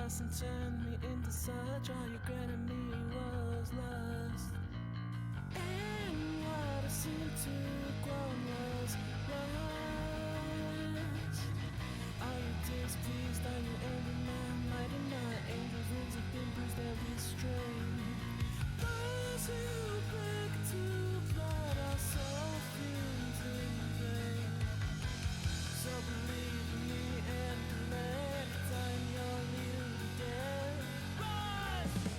past and turned me into such. All you granted me was lust, and what I seemed to grow was lust. Are you displeased? Are you angry? My mighty my angels' wings have been bruised and restrained. Those who break to blood are so fiends in vain. So believe in me and let time your little dead rise.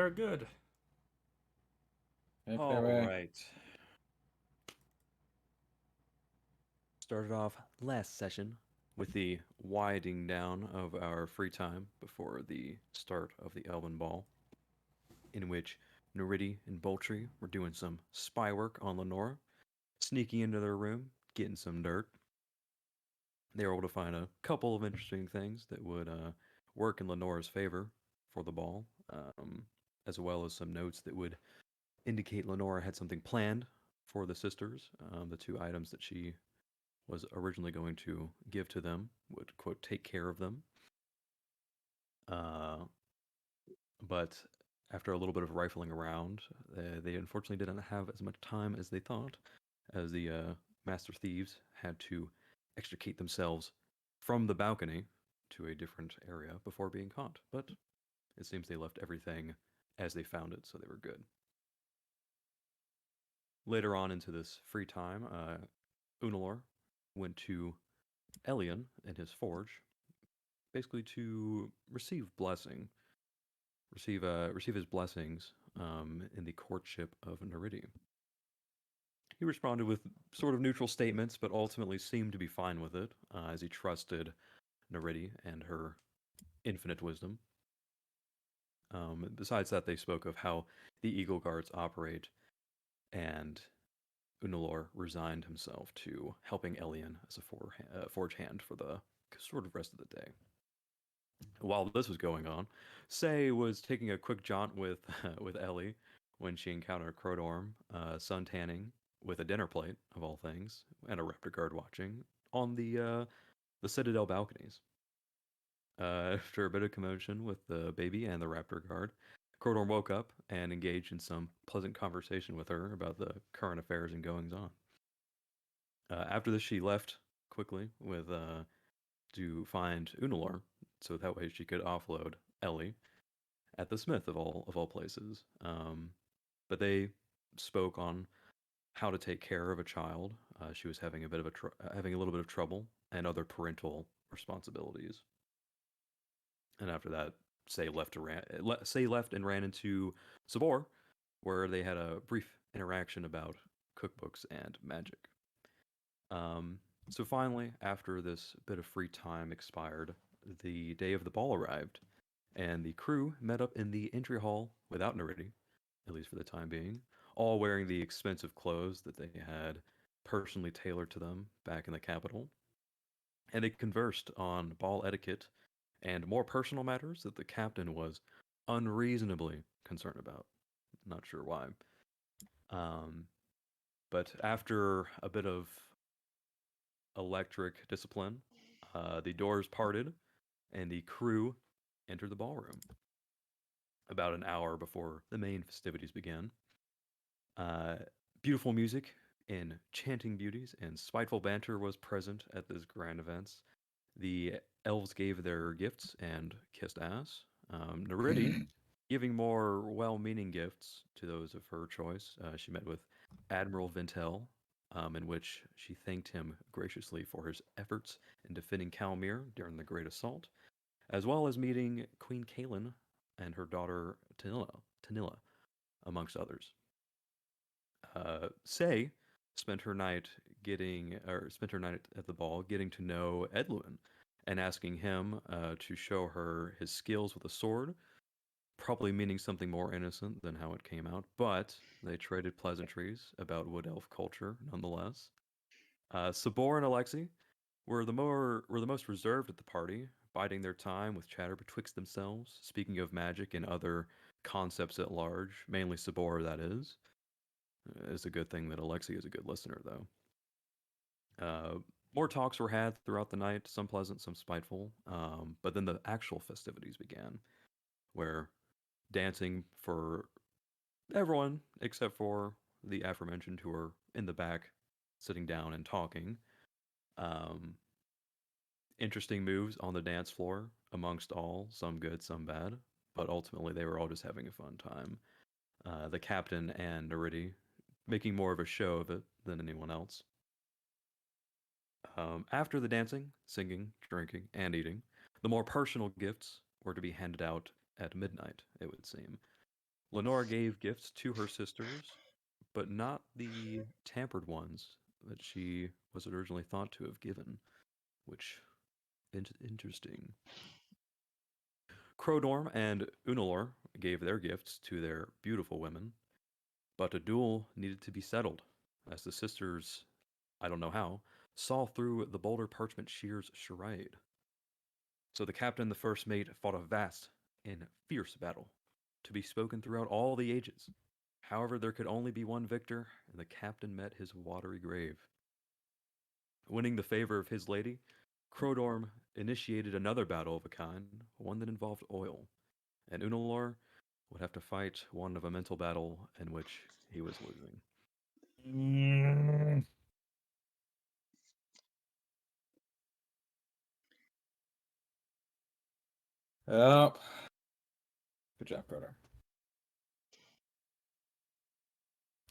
are good. Hey, All Fareway. right. Started off last session with the winding down of our free time before the start of the Elven Ball, in which Neridi and Boltree were doing some spy work on Lenora, sneaking into their room, getting some dirt. They were able to find a couple of interesting things that would work in Lenora's favor for the ball, as well as some notes that would indicate Lenora had something planned for the sisters. The two items that she was originally going to give to them would, quote, take care of them. But after a little bit of rifling around, they unfortunately didn't have as much time as they thought, as the master thieves had to extricate themselves from the balcony to a different area before being caught. But it seems they left everything as they found it, so they were good. Later on into this free time, Unalor went to Elian in his forge, basically to receive his blessings in the courtship of Neridi. He responded with sort of neutral statements, but ultimately seemed to be fine with it, as he trusted Neridi and her infinite wisdom. Besides that, they spoke of how the Eagle Guards operate, and Unalor resigned himself to helping Elian as a forge hand for the sort of rest of the day. While this was going on, Say was taking a quick jaunt with with Ellie when she encountered Krodorm suntanning with a dinner plate of all things and a raptor guard watching on the Citadel balconies. After a bit of commotion with the baby and the raptor guard, Krodorm woke up and engaged in some pleasant conversation with her about the current affairs and goings on. After this, she left quickly with to find Unalor, so that way she could offload Ellie at the Smith of all places. But they spoke on how to take care of a child. She was having having a little bit of trouble and other parental responsibilities. And after that, Say left and ran into Sabor, where they had a brief interaction about cookbooks and magic. So finally, after this bit of free time expired, the day of the ball arrived, and the crew met up in the entry hall without Neridi, at least for the time being, all wearing the expensive clothes that they had personally tailored to them back in the capital. And they conversed on ball etiquette and more personal matters that the captain was unreasonably concerned about. Not sure why. But after a bit of electric discipline, the doors parted and the crew entered the ballroom about an hour before the main festivities began. Beautiful music and chanting beauties and spiteful banter was present at this grand events. The elves gave their gifts and kissed ass. Neridi giving more well-meaning gifts to those of her choice. She met with Admiral Vintel, in which she thanked him graciously for his efforts in defending Calmir during the Great Assault, as well as meeting Queen Kaelin and her daughter Tanilla, amongst others. Say spent her night at the ball getting to know Edluin and asking him to show her his skills with a sword, probably meaning something more innocent than how it came out, but they traded pleasantries about wood elf culture nonetheless. Sabor and Alexi were the most reserved at the party, biding their time with chatter betwixt themselves, speaking of magic and other concepts at large, mainly Sabor, that is. It's a good thing that Alexi is a good listener, though. More talks were had throughout the night, some pleasant, some spiteful, but then the actual festivities began, where dancing for everyone except for the aforementioned who were in the back, sitting down and talking. Interesting moves on the dance floor amongst all, some good, some bad, but ultimately they were all just having a fun time. The captain and Neridi making more of a show of it than anyone else. After the dancing, singing, drinking, and eating, the more personal gifts were to be handed out at midnight, it would seem. Lenora gave gifts to her sisters, but not the tampered ones that she was originally thought to have given, which interesting. Krodorm and Unalor gave their gifts to their beautiful women, but a duel needed to be settled, as the sisters, I don't know how, saw through the Boulder Parchment Shear's charade. So the captain and the first mate fought a vast and fierce battle, to be spoken throughout all the ages. However, there could only be one victor, and the captain met his watery grave. Winning the favor of his lady, Krodorm initiated another battle of a kind, one that involved oil, and Unalor would have to fight one of a mental battle in which he was losing. Oh. Good job, Krodorm.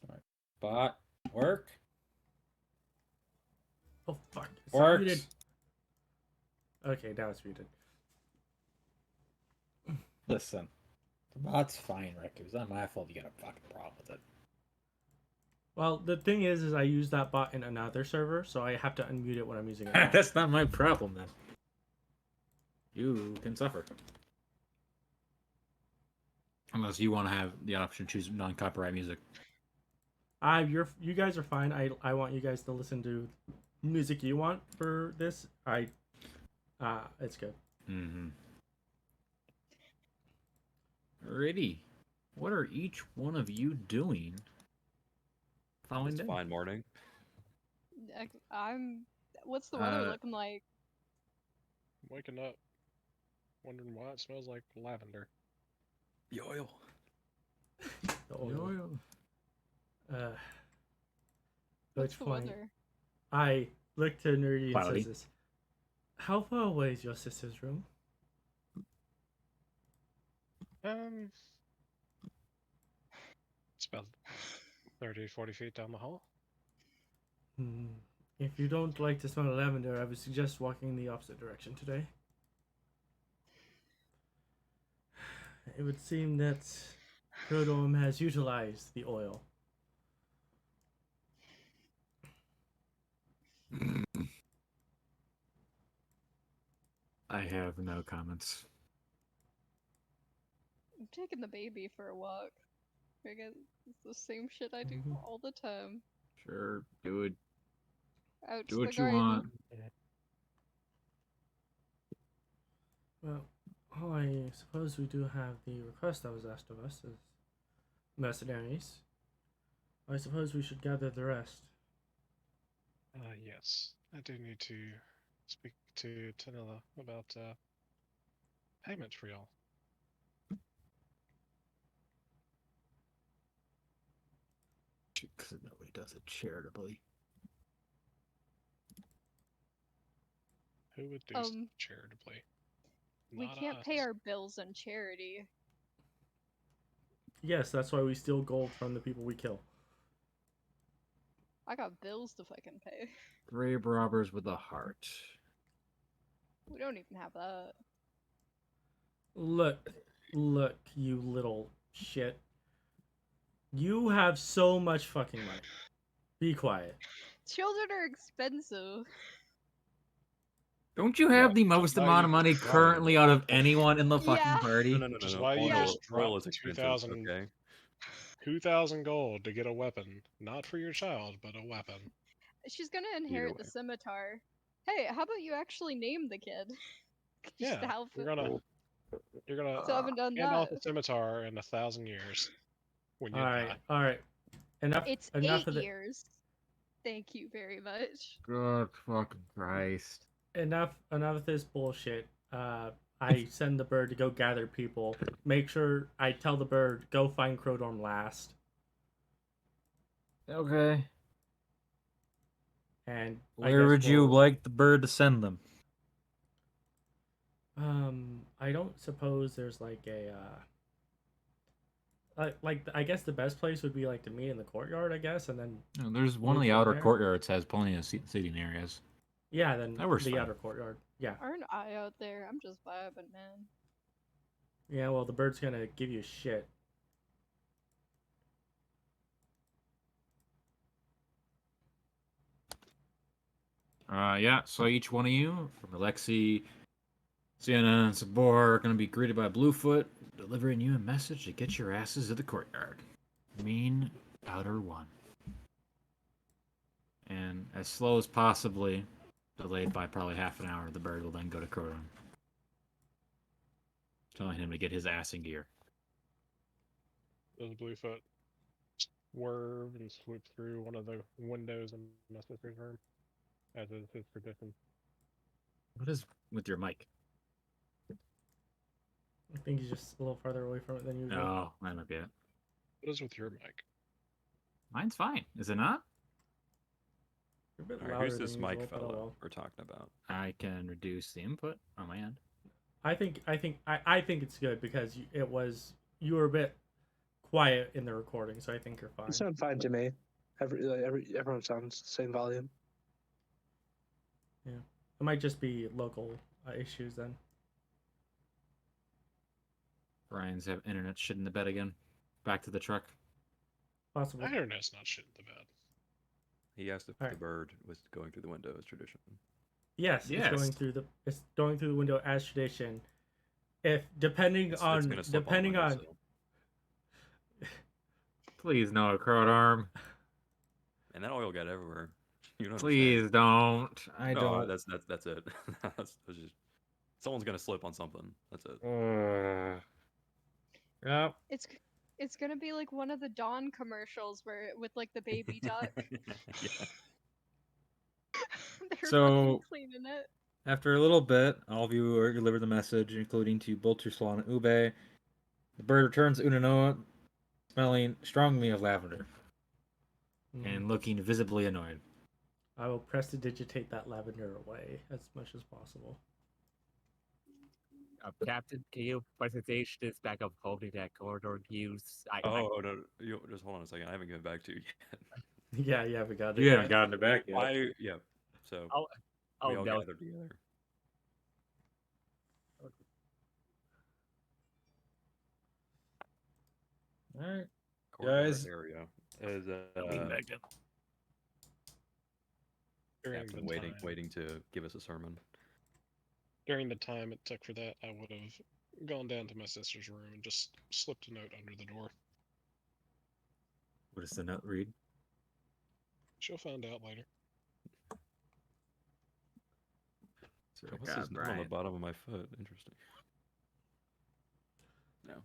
Alright. Bot. Work. Oh fuck! It's not muted. Works. Okay, now it's muted. Listen. The bot's fine, Rick. It was not my fault you got a fucking problem with it. Well, the thing is I use that bot in another server, so I have to unmute it when I'm using it. That's not my problem, then. You can suffer. Unless you want to have the option to choose non-copyright music. You guys are fine. I want you guys to listen to music you want for this. It's good. Mm-hmm. Alrighty. What are each one of you doing? Following It's day? fine morning. What's the weather looking like? Waking up, wondering why it smells like lavender. The oil. The oil. At What's which the point weather? I look to Neridi and Cloudy. says this. How far away is your sister's room? It's about 30, 40 feet down the hall. If you don't like to smell lavender, I would suggest walking in the opposite direction today. It would seem that Krodorm has utilized the oil. I have no comments. I'm taking the baby for a walk. Because it's the same shit I do all the time. Sure, do it. Out Do to what the you garden. want. Well, I suppose we do have the request that was asked of us as mercenaries. I suppose we should gather the rest. Yes. I do need to speak to Tanilla about payments for y'all. Because nobody does it charitably. Who would do stuff Um, charitably? We Not can't us. pay our bills in charity. Yes, that's why we steal gold from the people we kill. I got bills to fucking pay. Grave robbers with a heart. We don't even have that. Look, you little shit. You have so much fucking money. Be quiet. Children are expensive. Don't you have the most why amount you of money just currently out of anyone in the fucking Yeah. party? No. Which is why you Yeah. just Oil dropped is expensive. 2,000 Okay. 2,000 gold to get a weapon. Not for your child, but a weapon. She's gonna inherit the way. scimitar. Hey, how about you actually name the kid? Just to Yeah, help you're it. gonna So I haven't done hand off that. a scimitar in 1,000 years when you die. All right. Enough. It's enough 8 of the. years. Thank you very much. God fucking Christ. Enough of this bullshit. I send the bird to go gather people. Make sure I tell the bird, go find Krodorm last. Okay. And Where would you like the bird to send them? I don't suppose there's like a I guess the best place would be like to meet in the courtyard, I guess, and then There's one of Move the from outer there. courtyards has plenty of seating areas. yeah, then That works the fine. outer courtyard. Yeah. Aren't I out there? I'm just vibing, man. Yeah, well the bird's gonna give you shit. Yeah, so each one of you, from Alexi, Saeynia, and Sabor, are going to be greeted by Bluefoot, delivering you a message to get your asses to the courtyard. Mean Outer One. And as slow as possibly, delayed by probably half an hour, the bird will then go to Krodorm, telling him to get his ass in gear. Does Bluefoot swerve and swoop through one of the windows in my sister's room, as is his tradition? What is with your mic? I think he's just a little farther away from it than usual. Oh, that might be it. What is with your mic? Mine's fine. Is it not? You're a bit All right, louder who's than this usual, Mike but oh fella well. we're talking about? I can reduce the input on my end. I think it's good because you were a bit quiet in the recording, so I think you're fine. You sound fine to me. Everyone sounds the same volume. It might just be local issues then. Brian's have internet shit in the bed again. Back to the truck. Possible. My internet's not shit in the bed. He asked if Alright. the bird was going through the window as tradition. Yes, Yes. it's going through the window as tradition. If depending on gonna slip on the windowsill. Please no, Krodorm. And that oil got everywhere. You don't Please don't. I No, don't. that's it. that's just someone's gonna slip on something. That's it. Yep. It's gonna be like one of the Dawn commercials where with like the baby duck. Yeah. They're So- fucking cleaning it. After a little bit, all of you are delivered the message, including to Bolterslan and Ube. The bird returns to Unanoa, smelling strongly of lavender and looking visibly annoyed. I will prestidigitate that lavender away as much as possible. Captain, can you presentation this back of holding that corridor use? Oh no, you just hold on a second. I haven't given back to you yet. Yeah, we got it. You haven't gotten it back yet. Yeah. So Oh, we all no. gathered together. All right. Corridor Guys. area is During Captain the time, waiting to give us a sermon. During the time it took for that, I would have gone down to my sister's room and just slipped a note under the door. What does the note read? She'll find out later. So What's this note on the bottom of my foot? Interesting. No.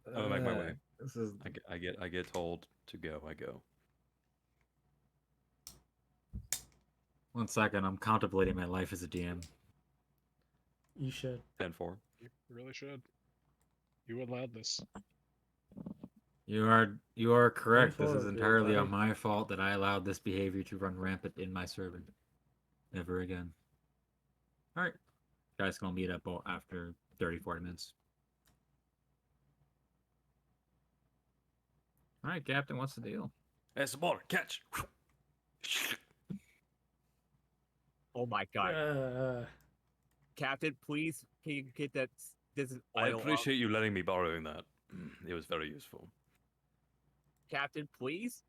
I'm gonna make my way. This is I get told to go. I go. 1 second. I'm contemplating my life as a DM. You should. 10-4. You really should. You allowed this. You are correct. This is forward, dude, entirely on buddy. my fault that I allowed this behavior to run rampant in my servant. Never again. All right, guys, can all meet up after 30-40 minutes. All right, Captain, what's the deal? Hey, Sabor, catch! Oh my god. Captain, please, can you get that? This is I oil off? appreciate you letting me borrowing that. It was very useful. Captain, please.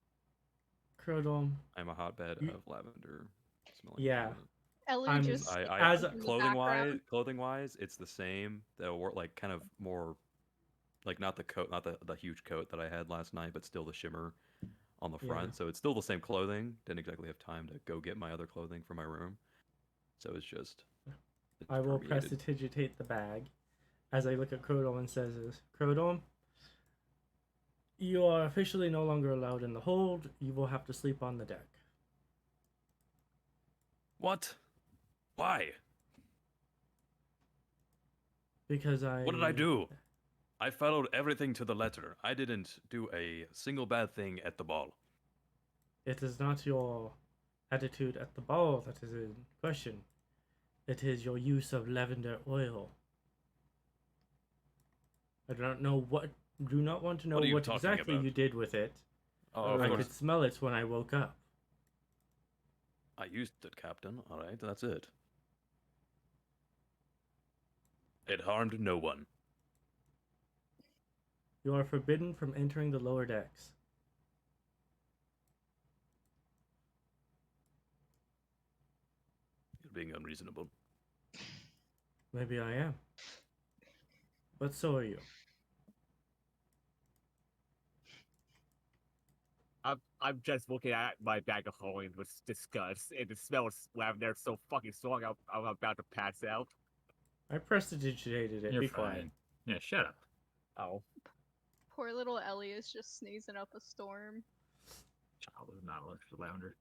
Krodorm. I'm a hotbed You- of lavender smelling. Yeah. clothes. Ellie I'm- just as a- in the Clothing wise, it's the same. They'll work like kind of more, like not the coat, not the huge coat that I had last night, but still the shimmer on the front. Yeah. So it's still the same clothing. Didn't exactly have time to go get my other clothing from my room. So it's just. it's I will permeated. prestidigitate the bag as I look at Krodorm and says this. Krodorm, you are officially no longer allowed in the hold. You will have to sleep on the deck. What? Why? Because What did I do? I followed everything to the letter. I didn't do a single bad thing at the ball. It is not your attitude at the ball that is in question. It is your use of lavender oil. I do not want to know What are you what talking exactly about? you did with it. Oh, of I course. could smell it when I woke up. I used it, Captain. All right, that's it. It harmed no one. You are forbidden from entering the lower decks. You're being unreasonable. Maybe I am. But so are you. I'm just looking at my bag of holding with disgust, and the smell of lavender is so fucking strong. I'm about to pass out. I prestidigitated it. You're Be fine. quiet. Yeah, shut up. Oh, Poor little Ellie is just sneezing up a storm. Child is not allergic to lavender.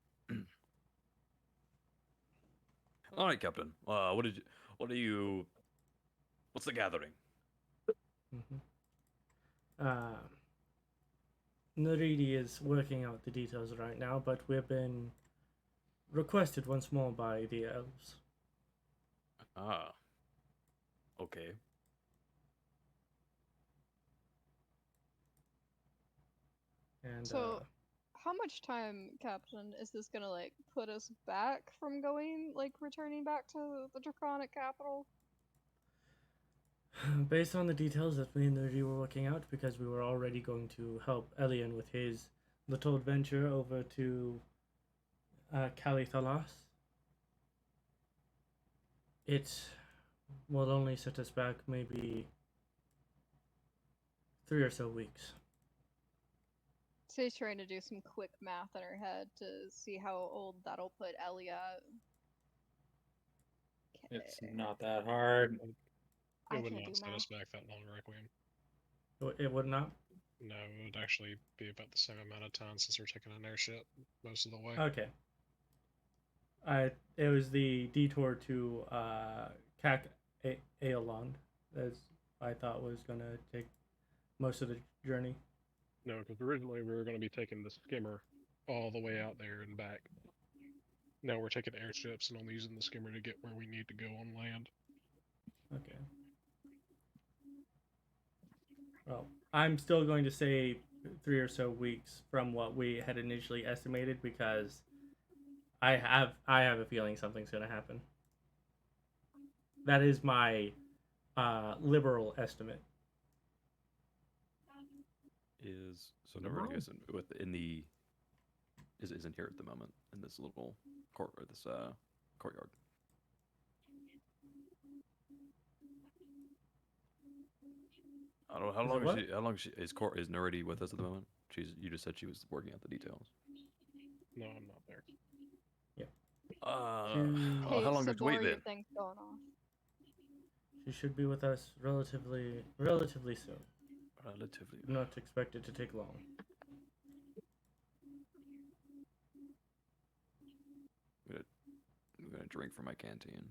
All right, Captain. What's the gathering? Neridi is working out the details right now, but we've been requested once more by the elves. Ah. Okay. And So, how much time, Captain, is this gonna like put us back from going, like returning back to the Draconic capital? based on the details that me and Neridi were working out, because we were already going to help Elian with his little adventure over to Calithalas, it will only set us back maybe 3 or so weeks. She's trying to do some quick math in her head to see how old that'll put Ellie at. It's not that hard. I It would can't not do set us math. back that long, Requiem. It would not? No, it would actually be about the same amount of time since we're taking an airship most of the way. Okay. It was the detour to Cac Aelon as I thought was going to take most of the journey. No, because originally we were going to be taking the skimmer all the way out there and back. Now we're taking airships and only using the skimmer to get where we need to go on land. Okay. Well, I'm still going to say 3 or so weeks from what we had initially estimated because I have a feeling something's going to happen. That is my liberal estimate. Neridi isn't here at the moment in this little courtyard. I don't know how long is Neridi with us at the moment? You just said she was working out the details. No, I'm not there. Yeah. Hey, How long have to wait Sabor, your then? thing's going off. She should be with us relatively soon. Relatively. Do not expect it to take long. I'm gonna drink from my canteen.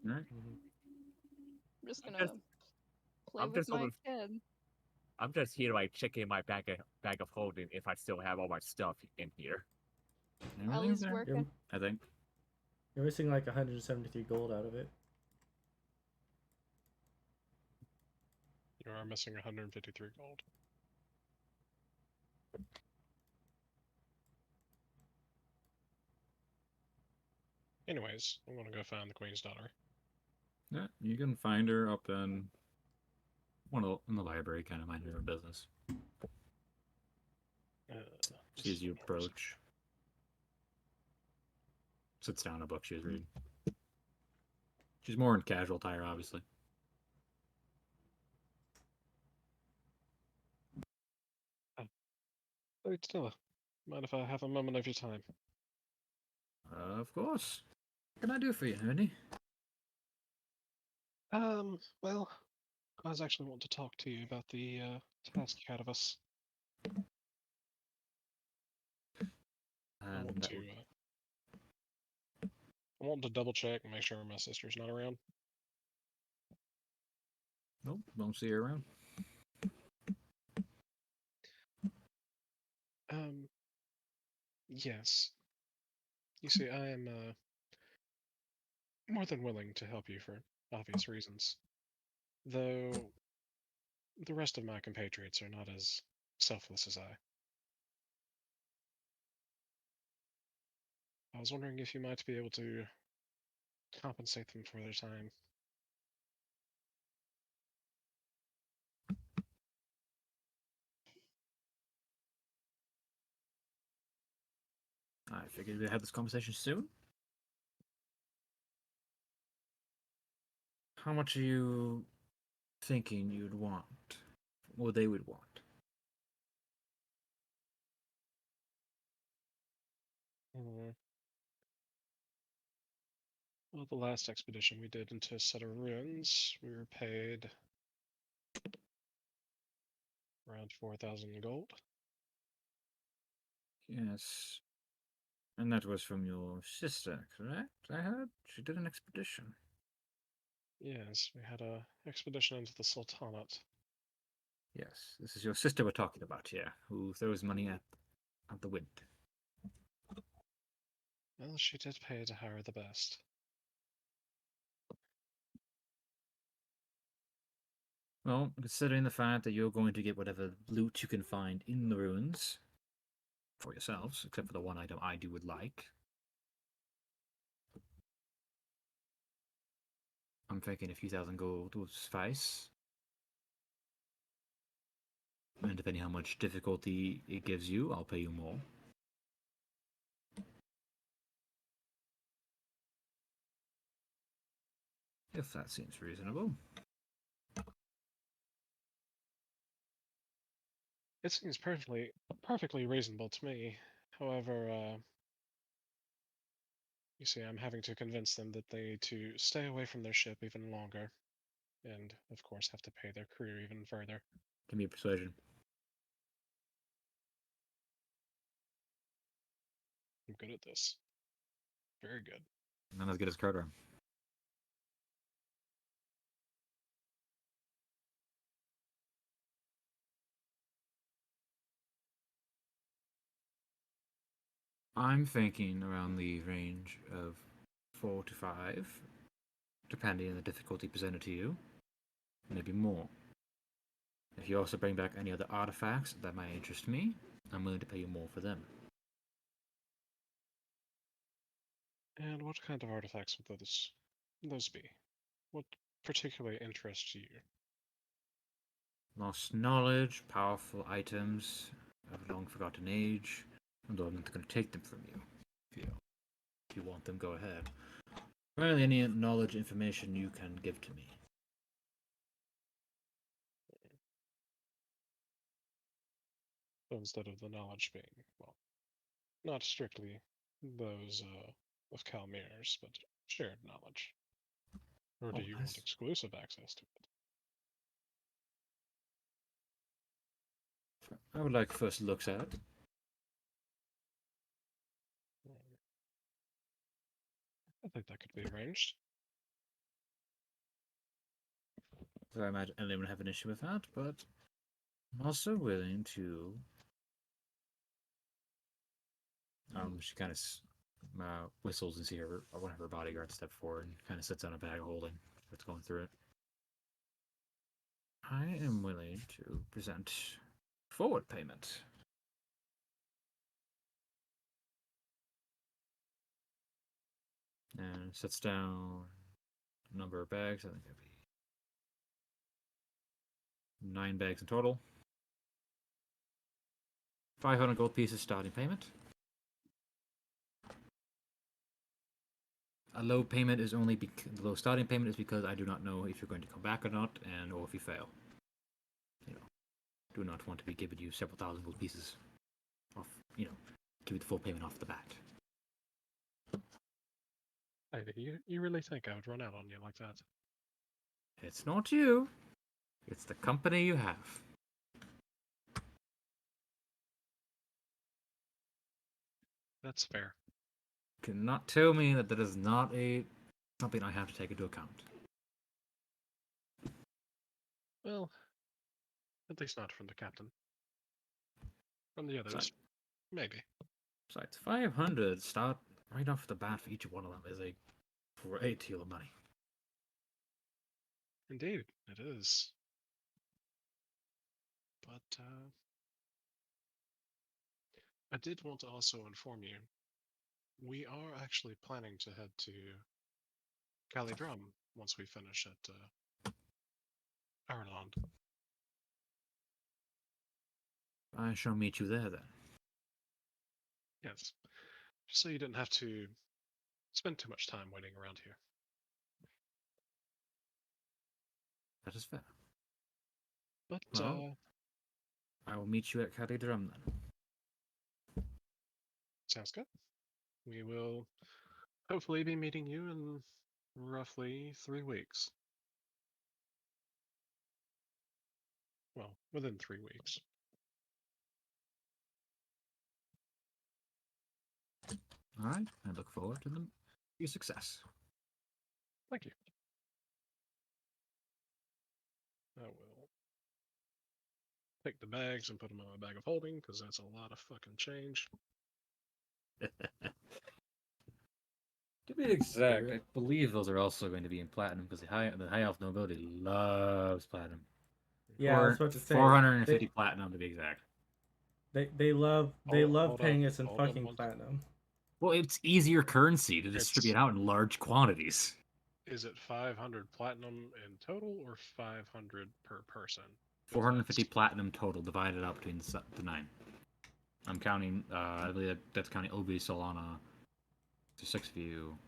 All right. I'm just gonna just- play I'm with just my over- kid. I'm just here like checking my bag of holding if I still have all my stuff in here. Everything's Ellie's there, working. I think. You're missing like 173 gold out of it. You are missing 153 gold. Anyways, I'm gonna go find the Queen's daughter. Yeah, you can find her up in in the library, kind of minding her business. See as you approach. Sits down in a book she was reading. She's more in casual attire, obviously. Wait, Stella. Mind if I have a moment of your time? Of course. What can I do for you, Andy? Well, I was actually wanting to talk to you about the task you had of us. I want to, I want to double check and make sure my sister's not around. Nope, don't see her around. Yes. You see, I am more than willing to help you for obvious reasons. Though the rest of my compatriots are not as selfless as I. I was wondering if you might be able to compensate them for their time. I figured we'd have this conversation soon. how much are you thinking you'd want? Or they would want? Mm. Well, the last expedition we did into a set of ruins, we were paid around 4,000 gold. Yes. And that was from your sister, correct? I heard she did an expedition. Yes, we had a expedition into the Sultanate. Yes, this is your sister we're talking about here, who throws money at the wind. Well, she did pay to hire the best. Well, considering the fact that you're going to get whatever loot you can find in the ruins for yourselves, except for the one item I would like, I'm thinking a few thousand gold will suffice. And depending how much difficulty it gives you, I'll pay you more. If that seems reasonable. It seems perfectly reasonable to me. However, you see, I'm having to convince them that they need to stay away from their ship even longer, and of course have to pay their crew even further. Give me a persuasion. I'm good at this. Very good. Not as good as Krodorm. I'm thinking around the range of 4 to 5, depending on the difficulty presented to you. Maybe more. If you also bring back any other artifacts that might interest me, I'm willing to pay you more for them. And what kind of artifacts would those be? What particularly interests you? Lost knowledge, powerful items of a long forgotten age. Although I'm not going to take them from you. If you want them, go ahead. Really, any knowledge, information you can give to me. So instead of the knowledge being, well, not strictly those of Calmir's, but shared knowledge. Or do Oh, you nice. want exclusive access to it? I would like first looks at it. I think that could be arranged. So I imagine anyone would have an issue with that, but I'm also willing to. She kind of whistles and see one of her bodyguards step forward and kind of sits on a bag of holding. Starts going through it. I am willing to present forward payment. And sets down a number of bags. I think that'd be 9 bags in total. 500 gold pieces starting payment. A low payment is only the low starting payment is because I do not know if you're going to come back or not, or if you fail. Do not want to be giving you several thousand gold pieces off. Give you the full payment off the bat. Ivy, you really think I would run out on you like that? It's not you. It's the company you have. That's fair. You cannot tell me that is not something I have to take into account. Well, at least not from the captain. From the others, maybe. Besides, 500 start right off the bat for each one of them is a great deal of money. Indeed, it is. But I did want to also inform you, we are actually planning to head to Calidrum once we finish at Ireland. I shall meet you there then. Yes, just so you didn't have to spend too much time waiting around here. That is fair. But Well. I will meet you at Krodorm then. sounds good. We will hopefully be meeting you in roughly 3 weeks. Well, within 3 weeks. All right. I look forward to your success. Thank you. I will take the bags and put them in my bag of holding because that's a lot of fucking change. To be exact, I believe those are also going to be in platinum because the high elf nobility loves platinum. Yeah, I was about to say 450 platinum to be exact. They love Hold paying on, us in hold on fucking one- platinum. Well, it's easier currency to distribute out in large quantities. Is it 500 platinum in total or 500 per person? 450 platinum total divided up between the 9. I'm counting, I believe that's counting Obi, Solana, to 6 of you.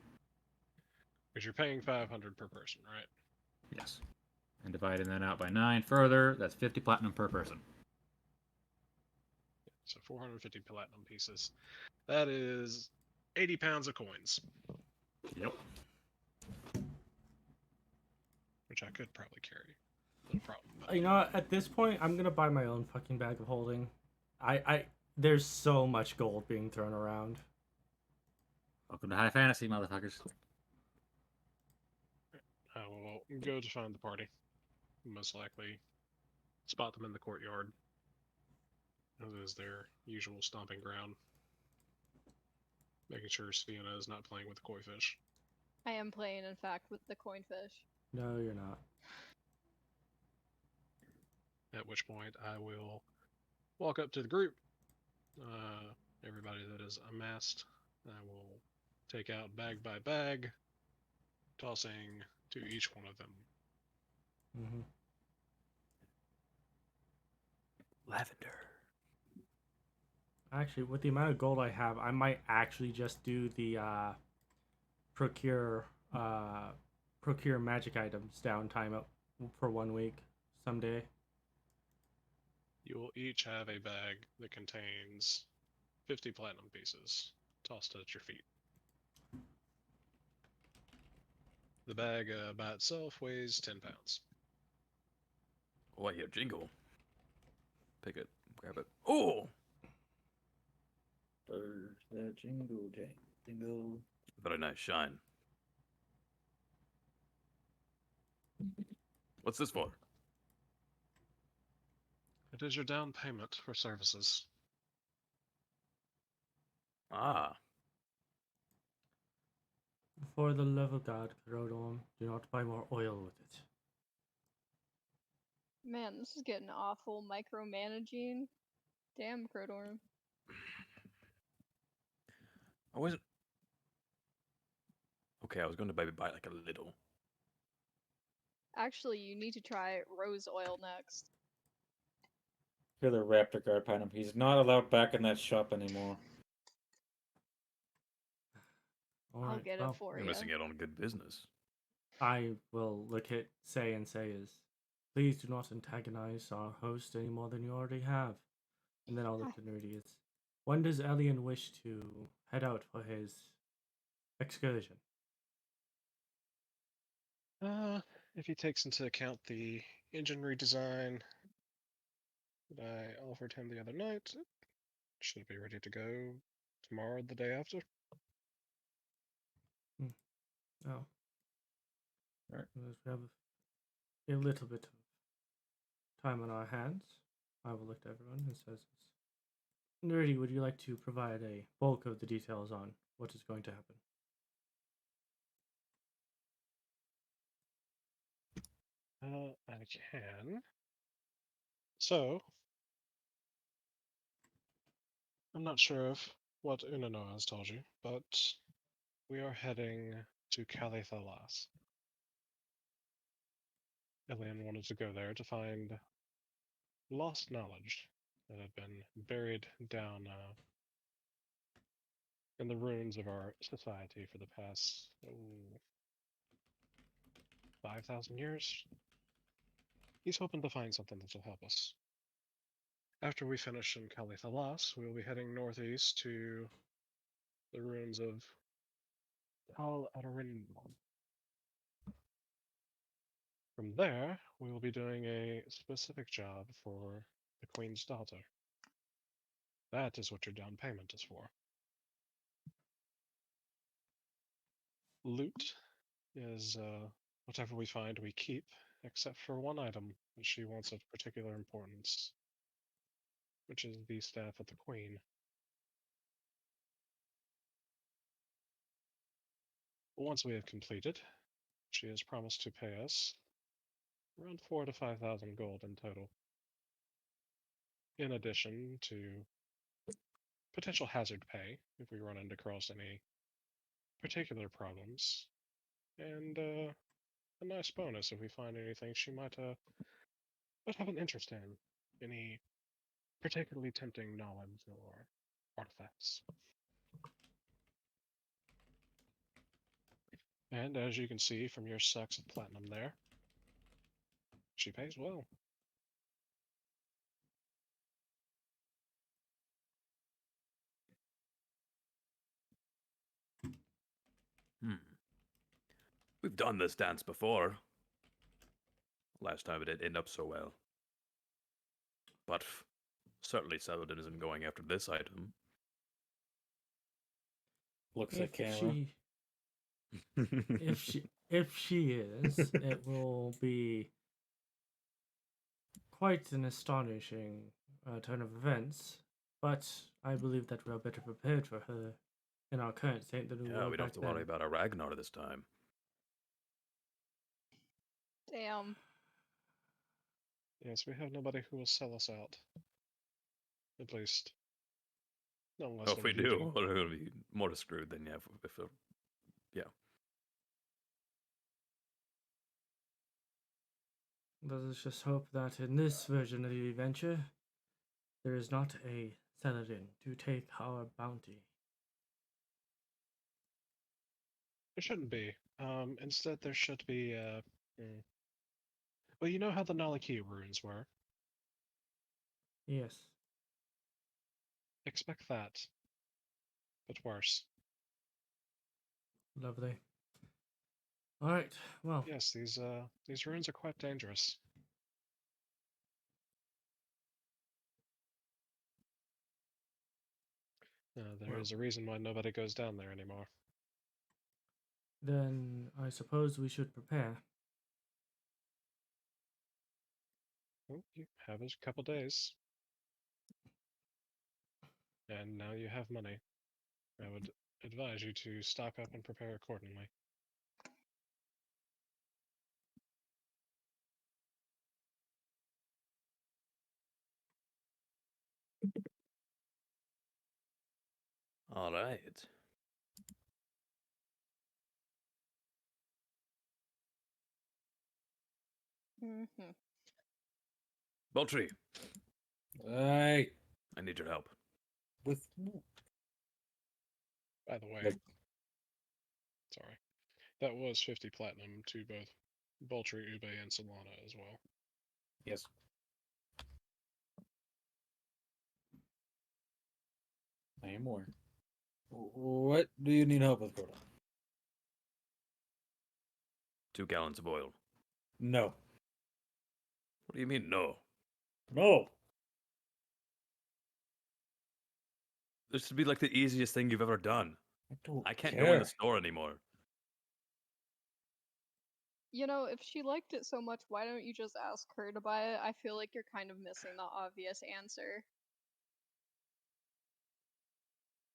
Because you're paying 500 per person, right? Yes. And dividing that out by 9 further, that's 50 platinum per person. So 450 platinum pieces. That is 80 pounds of coins. Yep. Which I could probably carry. No problem. You know what? At this point, I'm gonna buy my own fucking bag of holding. There's so much gold being thrown around. Welcome to high fantasy, motherfuckers. I will go to find the party. Most likely spot them in the courtyard. As is their usual stomping ground. Making sure Sienna is not playing with the koi fish. I am playing, in fact, with the coin fish. No, you're not. At which point I will walk up to the group. Everybody that is amassed, I will take out bag by bag, tossing to each one of them. Mm-hmm. Lavender. Actually, with the amount of gold I have, I might actually just do the procure magic items downtime up for 1 week someday. You will each have a bag that contains 50 platinum pieces tossed at your feet. The bag by itself weighs 10 pounds. Oh, I hear jingle. Pick it, grab it. Oh! There's that jingle. Very nice shine. What's this for? It is your down payment for services. Ah, For the love of God, Krodorm, do not buy more oil with it. Man, this is getting awful micromanaging. Damn, Krodorm. I wasn't. Okay, I was going to maybe buy like a little. Actually, you need to try rose oil next. Here's the Raptor guard behind him. He's not allowed back in that shop anymore. All I'll right, get well, it for You're you. missing out on good business. I will look at Say and say is, please do not antagonize our host any more than you already have. And then I'll look at Neridi. It's, when does Elian wish to head out for his excursion? If he takes into account the engine redesign that I offered him the other night, it should be ready to go tomorrow or the day after. Oh. Alright, we have a little bit of time on our hands. I will look at everyone and says, Neridi, would you like to provide a bulk of the details on what is going to happen? I can. So, I'm not sure of what Unanoa has told you, but we are heading to Calithalas. Elian wanted to go there to find lost knowledge that had been buried down in the ruins of our society for the past 5,000 years. he's hoping to find something that'll help us. After we finish in Kalithalas, we will be heading northeast to the ruins of Tal Adarindon. From there, we will be doing a specific job for the Queen's daughter. That is what your down payment is for. Loot is whatever we find we keep, except for one item that she wants of particular importance, which is the staff of the Queen. Once we have completed, she has promised to pay us around 4,000 to 5,000 gold in total, in addition to potential hazard pay if we run into cross any particular problems, and a nice bonus if we find anything she might have an interest in, any particularly tempting knowledge or artifacts. And as you can see from your stacks of platinum there, she pays well. We've done this dance before. Last time it didn't end up so well. But certainly Saladin isn't going after this item. Looks at If camera. if she is, it will be quite an astonishing turn of events. But I believe that we are better prepared for her in our current state than we Yeah, were we don't have back to worry then. about our Ragnar this time. Damn. Yes, we have nobody who will sell us out. At least, not unless Well, if one we of you do, we're going to be more screwed than yeah. Yeah. Let us just hope that in this version of the adventure, there is not a Saladin to take our bounty. There shouldn't be. Instead, there should be. Well, you know how the Nalaki runes were. Yes. Expect that, but worse. Lovely. All right. Well, Yes, these runes are quite dangerous. There is a reason why nobody goes down there anymore. then I suppose we should prepare. Well, you have a couple days, and now you have money. I would advise you to stock up and prepare accordingly. All right. Mm-hmm. Boltree, Hey, I need your help. with By the way, Yep. sorry, that was 50 platinum to both Boltree, Ube, and Solana as well. yes. And more. What do you need help with, Krodorm? 2 gallons of oil. No. What do you mean, no? No. This would be like the easiest thing you've ever done. I can't go in care. the store anymore. You know, if she liked it so much, why don't you just ask her to buy it? I feel like you're kind of missing the obvious answer.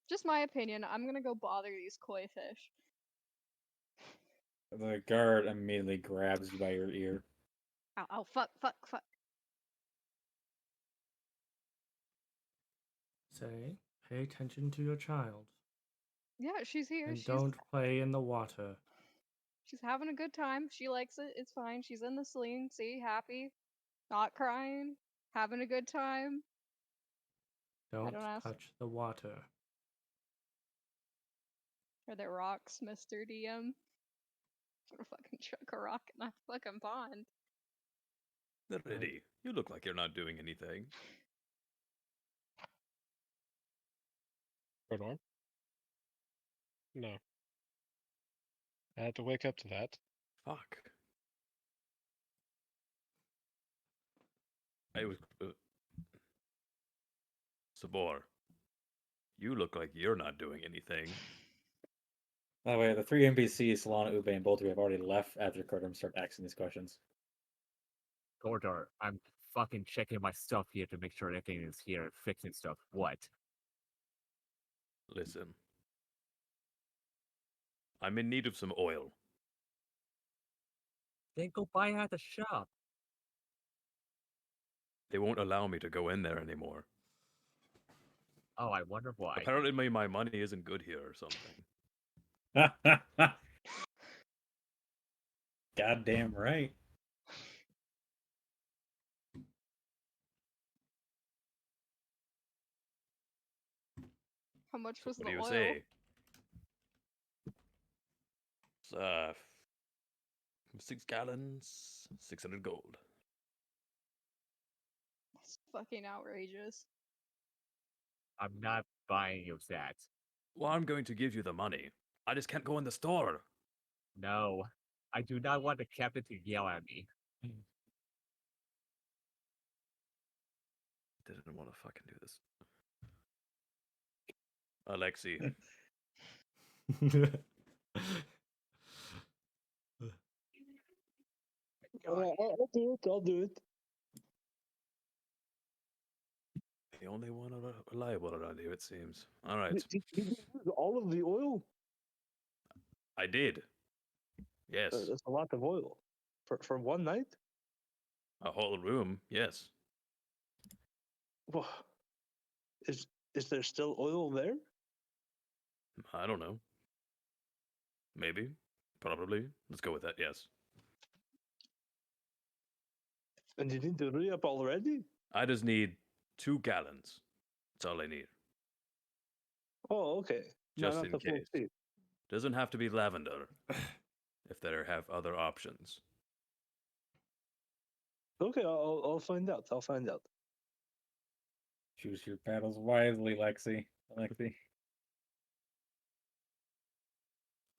Just my opinion. I'm gonna go bother these koi fish. The guard immediately grabs you by your ear. Ow, ow, fuck, fuck, fuck. Say, pay attention to your child. Yeah, she's here. And She's don't play in the water. she's having a good time. She likes it. It's fine. She's in the sling. See, happy, not crying, having a good time. Don't don't ask- touch the water. Are there rocks, Mr. DM? I'm gonna fucking chuck a rock in that fucking pond. Neridi, you look like you're not doing anything. Krodorm? No. I had to wake up to that. Fuck. I was. Sabor, you look like you're not doing anything. By the way, the three NPCs, Solana, Ube, and Bolter, have already left after Krodorm started asking these questions. Gordor, I'm fucking checking my stuff here to make sure everything is here, fixing stuff. What? Listen. I'm in need of some oil. Then go buy it at the shop. They won't allow me to go in there anymore. Oh, I wonder why. Apparently my money isn't good here or something. Goddamn right. How much was What the do you oil? say? It's 6 gallons, 600 gold. That's fucking outrageous. I'm not buying you that. Well, I'm going to give you the money. I just can't go in the store. No. I do not want the captain to yell at me. Didn't want to fucking do this. Alexi, I'll do it. I'll do it. the only one reliable around here, it seems. All right, Did you use all of the oil? I did. Yes, That's a lot of oil for one night. a whole room. Yes. Whoa. Is there still oil there? I don't know. Maybe. Probably. Let's go with that. Yes. And you need to re-up already? I just need 2 gallons. That's all I need. Oh, okay. Just Not in the full case. speed. Doesn't have to be lavender. If there have other options. Okay, I'll find out. I'll find out. Choose your battles wisely, Alexi. I'll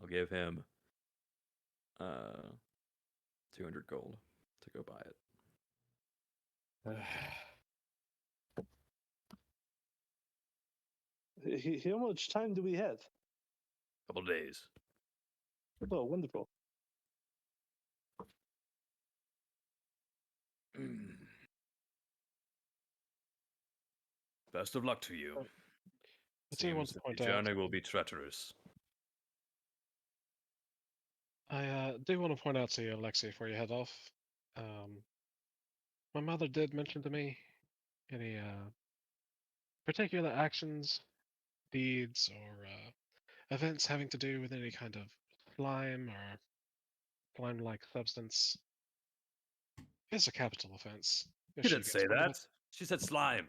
give him 200 gold to go buy it. How much time do we have? Couple days. Oh, wonderful. Best of luck to you. I do want Seems to that point the out. journey will be treacherous. I do want to point out to you, Alexi, before you head off. My mother did mention to me any particular actions, deeds, or events having to do with any kind of slime or slime-like substance. It's a capital offense. if She she didn't gets say wind of that. She said slime.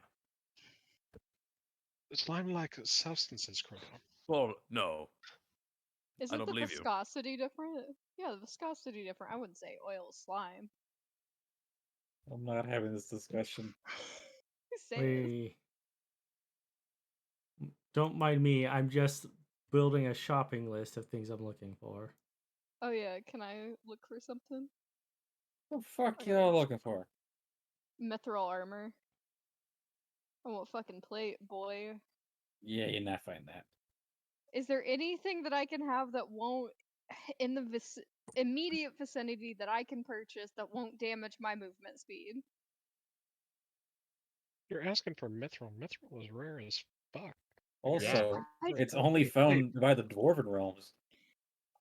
it. Slime-like substances, Krodorm. Well, no. Isn't don't the believe you. viscosity different? Yeah, the viscosity different. I wouldn't say oil slime. I'm not having this discussion. Say it. We don't mind me. I'm just building a shopping list of things I'm looking for. Oh yeah, can I look for something? What the fuck Okay, y'all what's- looking for? Mithril armor. I want fucking plate, boy. Yeah, you're not finding that. Is there anything that I can have that won't, in the immediate vicinity that I can purchase that won't damage my movement speed? You're asking for mithril. Mithril is rare as fuck. Also, I- it's only found by the Dwarven realms.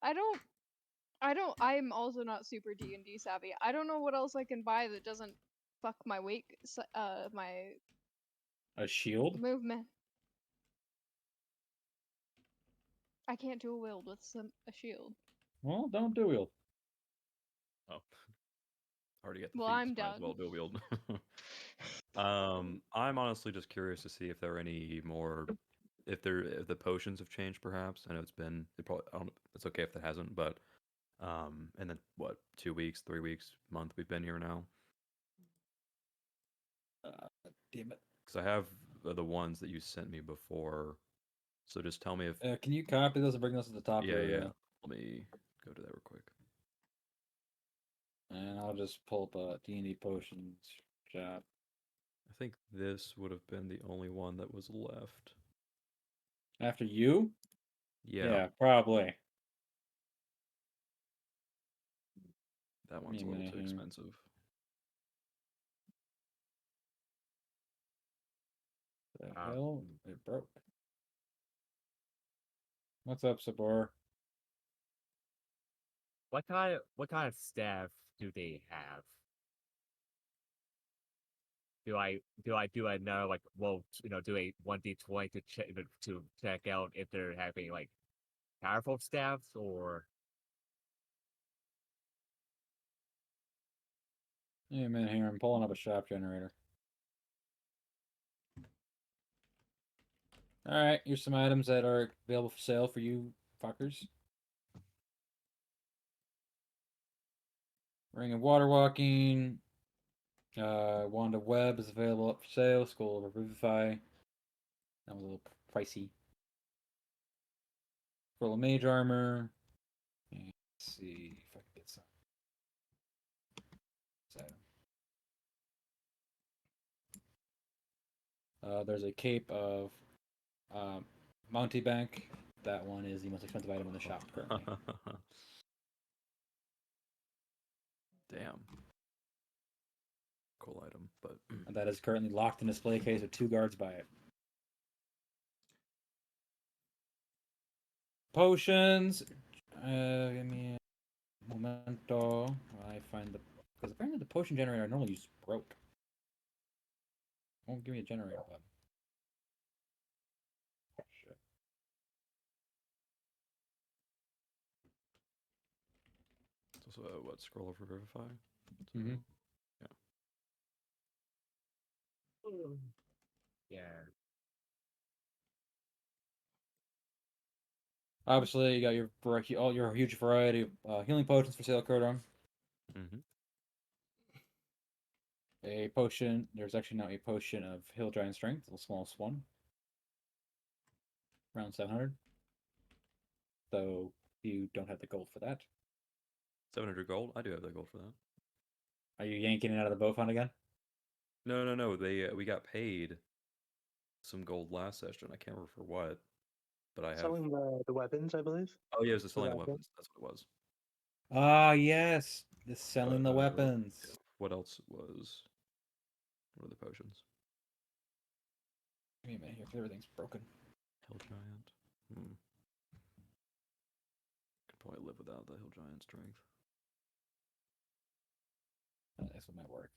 I'm also not super D&D savvy. I don't know what else I can buy that doesn't fuck my my A shield? movement. I can't dual wield with a shield. Well, don't do wield. Oh. Already got the Well, feats, I'm might as done. well do wield. I'm honestly just curious to see if there are any more, if the potions have changed. Perhaps I know it's okay if that hasn't, but and then what, 2 weeks, 3 weeks, month we've been here now. Damn it. Because I have the ones that you sent me before. So just tell me if. Can you copy those and bring those to the top? Yeah, of the, yeah. Let me go to that real quick. And I'll just pull up a D&D potions shop. I think this would have been the only one that was left. After you? Yeah, probably. that one's a me a little minute too here. expensive. The Ah. hell? It broke. What's up, Sabor? What kind of staff do they have? Do I know like do a 1d20 to check out if they're having like powerful staffs or Hey, a minute here. I'm pulling up a shop generator. Alright, here's some items that are available for sale for you fuckers. Ring of Water Walking. Wand of Web is available up for sale. Skull of Revivify. That was a little pricey. Full of Mage Armor. And let's see if I can get some. There's a cape of Mountebank. That one is the most expensive item in the shop currently. Damn. Cool item, but And that is currently locked in display case with 2 guards by it. Potions. Give me a momento. While I find the. Because apparently the potion generator I normally use broke. Won't give me a generator button. Shit. it's also what Scroll of Revivify. Mhm. yeah. Obviously, you got all your huge variety of healing potions for sale, Krodorm. Mm-hmm. A potion. There's actually now a potion of Hill Giant Strength, the smallest one. Around 700. Though you don't have the gold for that. 700 gold. I do have that gold for that. Are you yanking it out of the bow fund again? No. They we got paid some gold last session. I can't remember for what, but I have. Selling the weapons, I believe. Oh yeah, it was the selling the Rifle. weapons. That's what it was. Ah, yes. The selling the But, weapons. What else was? What are the potions? Give me a minute here, because everything's broken. Hill Giant. Could probably live without the Hill Giant strength. Oh, this one might work.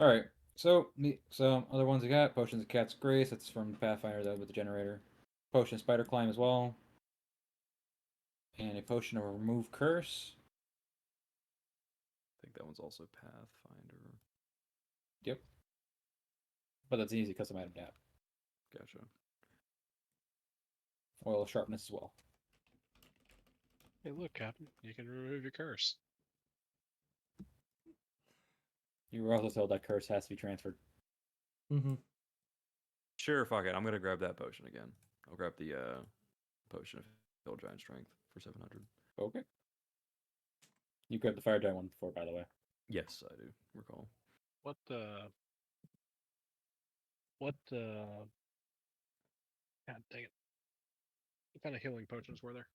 Alright, so other ones I got. Potions of Cat's Grace, that's from Pathfinder though with the generator. Potion of Spider Climb as well. And a potion of Remove Curse. I think that one's also Pathfinder. Yep. But that's an easy custom item to have. Gotcha. Oil of Sharpness as well. Hey, look, Captain, you can remove your curse. You were also told that curse has to be transferred. Mm-hmm. Sure, fuck it. I'm gonna grab that potion again. I'll grab the potion of Hill Giant strength for 700. Okay. You grabbed the Fire Giant one before, by the way. Yes, I do recall. What God dang it. What kind of healing potions were there?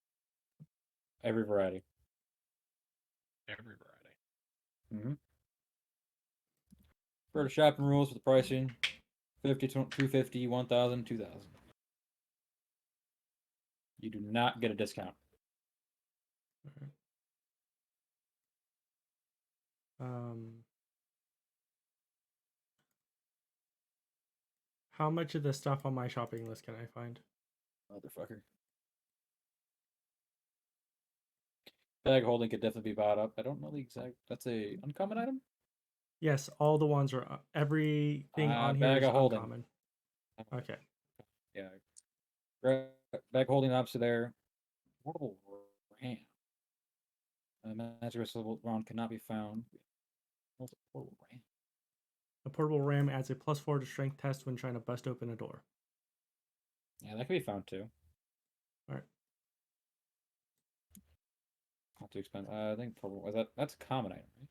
Every variety. Every variety. Mm-hmm. For the shopping rules for the pricing, 50, 250, 1,000, 2,000. You do not get a discount. How much of the stuff on my shopping list can I find? Motherfucker. Bag holding could definitely be bought up. I don't know the exact. That's a uncommon item. Yes, all the ones are everything on here bag is of holding. uncommon. Okay. Yeah. Bag holding obviously there. Portable ram. Magic resistable round cannot be found. What's a portal ram? A portable ram adds a +4 to strength test when trying to bust open a door. Yeah, that could be found too. Alright. Not too expensive. I think portable was that's a common item, right?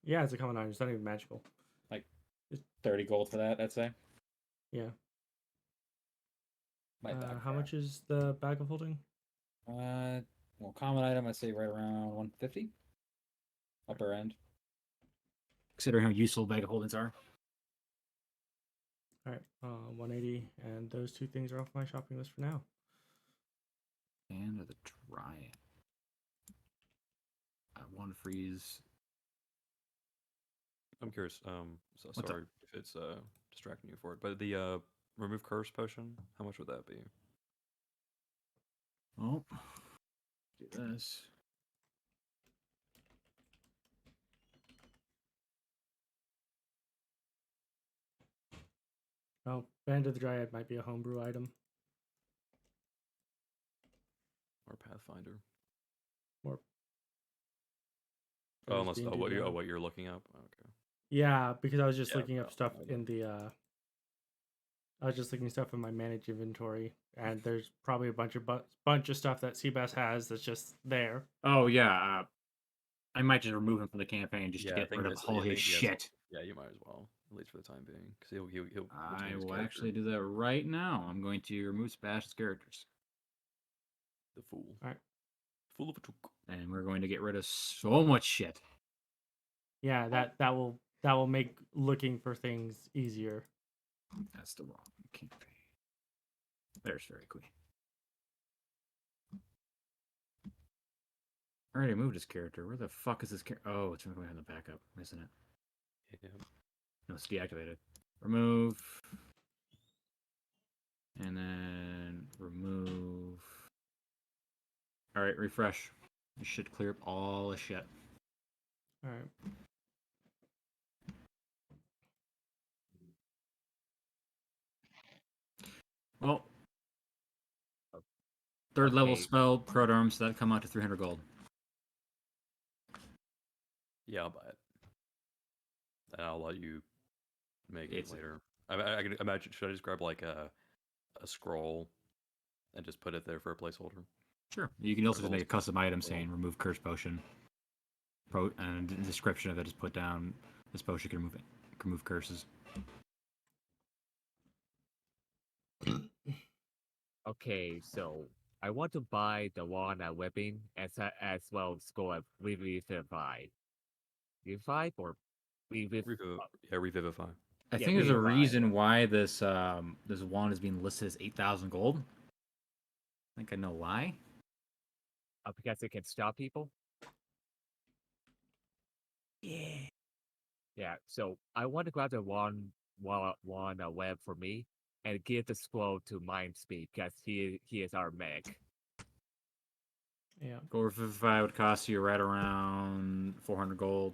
Yeah, it's a common item. It's not even magical. Like 30 gold for that, I'd say. Yeah. Might back How much is the bag of holding? Well, common item, I'd say right around 150. Upper end. Considering how useful bag of holdings are. Alright, 180, and those two things are off my shopping list for now. And the Dryad. One freeze. I'm curious. So What's sorry if it's distracting you for it, but the remove curse potion, how much would that be? Oh, do this. Oh, Band of the Dryad might be a homebrew item. Or Pathfinder? Or Oh, those unless D&D what now. you're looking up. Okay. Yeah, because I was just Yeah, looking up no, stuff I know. in the I was just looking stuff in my manage inventory, and there's probably a bunch of stuff that Seabass has that's just there. Oh yeah, I might just remove him from the campaign just Yeah, to I get think rid of that's- all I his think- yes. shit. Yeah, you might as well, at least for the time being, because he'll I retain his will character. actually do that right now. I'm going to remove Sebastian's characters, The fool. Alright. Fool of a took. and we're going to get rid of so much shit. Yeah, that will make looking for things easier. That's the wrong campaign. There's very quick. I already moved his character. Where the fuck is this character? Oh, it's going on the backup, isn't it? Yeah. No, it's deactivated. Remove. And then remove. Alright, refresh. You should clear up all the shit. Alright. Well, third level Okay. spell, Krodorm, so that come out to 300 gold. Yeah, I'll buy it. And I'll let you make It's- it later. I can imagine. Should I just grab like a scroll and just put it there for a placeholder? Sure. You can also just Gold. make a custom item Gold. saying remove curse potion. And the description of it is put down. This potion can remove curses. Okay, so I want to buy the one at webbing as well as go at revivify. Revivify or Revivify. I Yeah, think there's a revivify. reason why this this wand is being listed as 8,000 gold. I think I know why. because it can stop people. Yeah. Yeah, so I want to grab the one web for me and give the scroll to Mindspeak because he is our mech. Yeah. Gold 55 would cost you right around 400 gold.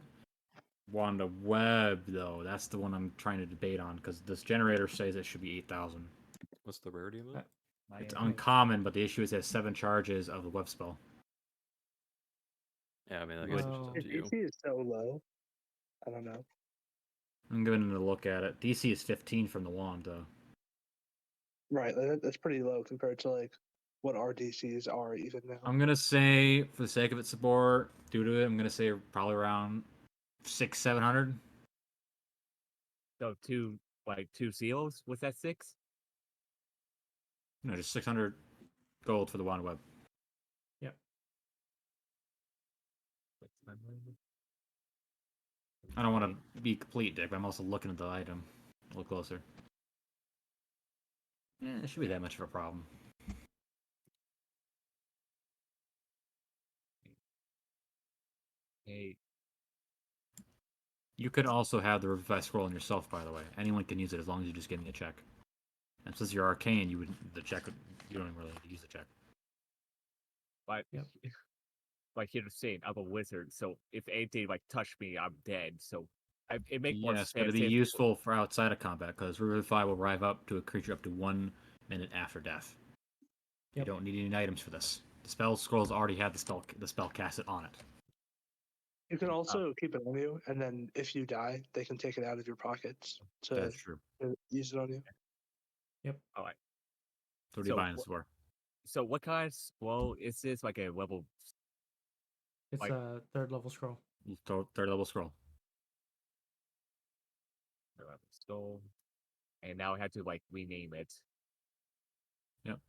Wand of Web, though, that's the one I'm trying to debate on because this generator says it should be 8,000. What's the rarity of it? It's uncommon, but the issue is it has 7 charges of the web spell. Yeah, I mean, I guess it's just Well- up His to you. DC is so low. I don't know. I'm giving it a look at it. DC is 15 from the wand, though. Right, that's pretty low compared to like what our DCs are even now. I'm gonna say, for the sake of it, Sabor, due to it, I'm gonna say probably around 600-700. So two seals, was that 6? No, just 600 gold for the wand of web. I don't want to be complete, Dick, but I'm also looking at the item. A little closer. Yeah, it should be that much of a problem. Hey, You could also have the Revivify scroll on yourself, by the way. Anyone can use it as long as you just give me a check. And since you're arcane, you don't even really need to use the check. but Yep. like you're saying, I'm a wizard, so if anything like touch me, I'm dead. So it makes more Yes, sense. but it'd be if- useful for outside of combat because Revivify will revive up to a creature up to 1 minute after death. Yep. You don't need any items for this. The spell scrolls already have the spell casted on it. You can also keep it on you, and then if you die, they can take it out of your pockets to That's true. use it on you. All right. So what are you So buying this for? So what kind of scroll is this? Like a level? It's Like- a third level scroll. Third level scroll. Scroll, and now I had to like rename it. Yep.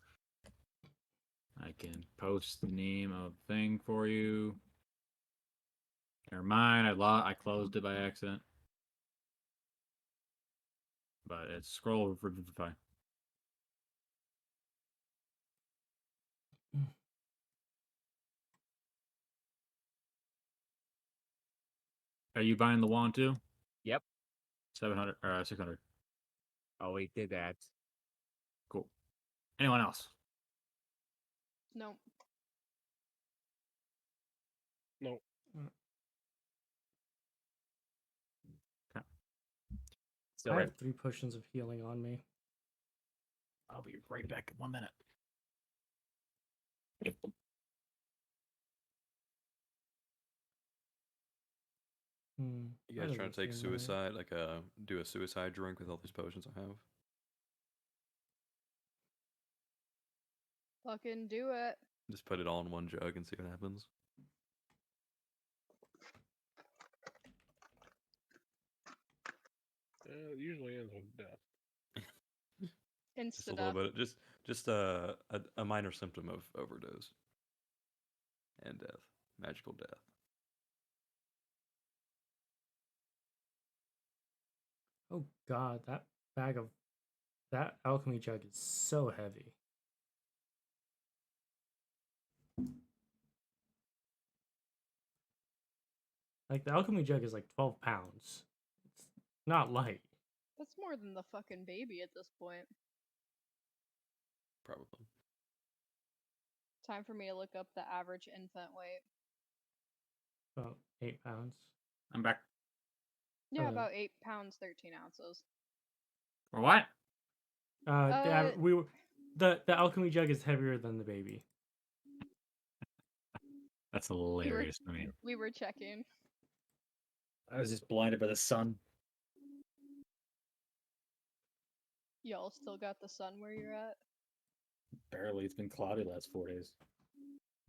I can post the name of the thing for you. Never mind, I closed it by accident. But it's scroll for Vivify. Are you buying the wand too? Yep. 700 or 600. Oh, we did that. Cool. Anyone else? Nope. No. So I have 3 potions of healing on me. I'll be right back in 1 minute. Hmm. You that guys trying doesn't to take seem right. suicide, like do a suicide drink with all these potions I have? Fucking do it. Just put it all in one jug and see what happens. It usually ends with death. Just a Insta little death. bit, just a minor symptom of overdose and death, magical death. Oh god, that alchemy jug is so heavy. Like the alchemy jug is like 12 pounds. It's not light. That's more than the fucking baby at this point. Probably. Time for me to look up the average infant weight. About 8 pounds. I'm back. Yeah, Okay. about 8 pounds, 13 ounces. For what? The alchemy jug is heavier than the baby. That's hilarious to me. We were checking. I was just blinded by the sun. Y'all still got the sun where you're at? Barely. It's been cloudy the last 4 days.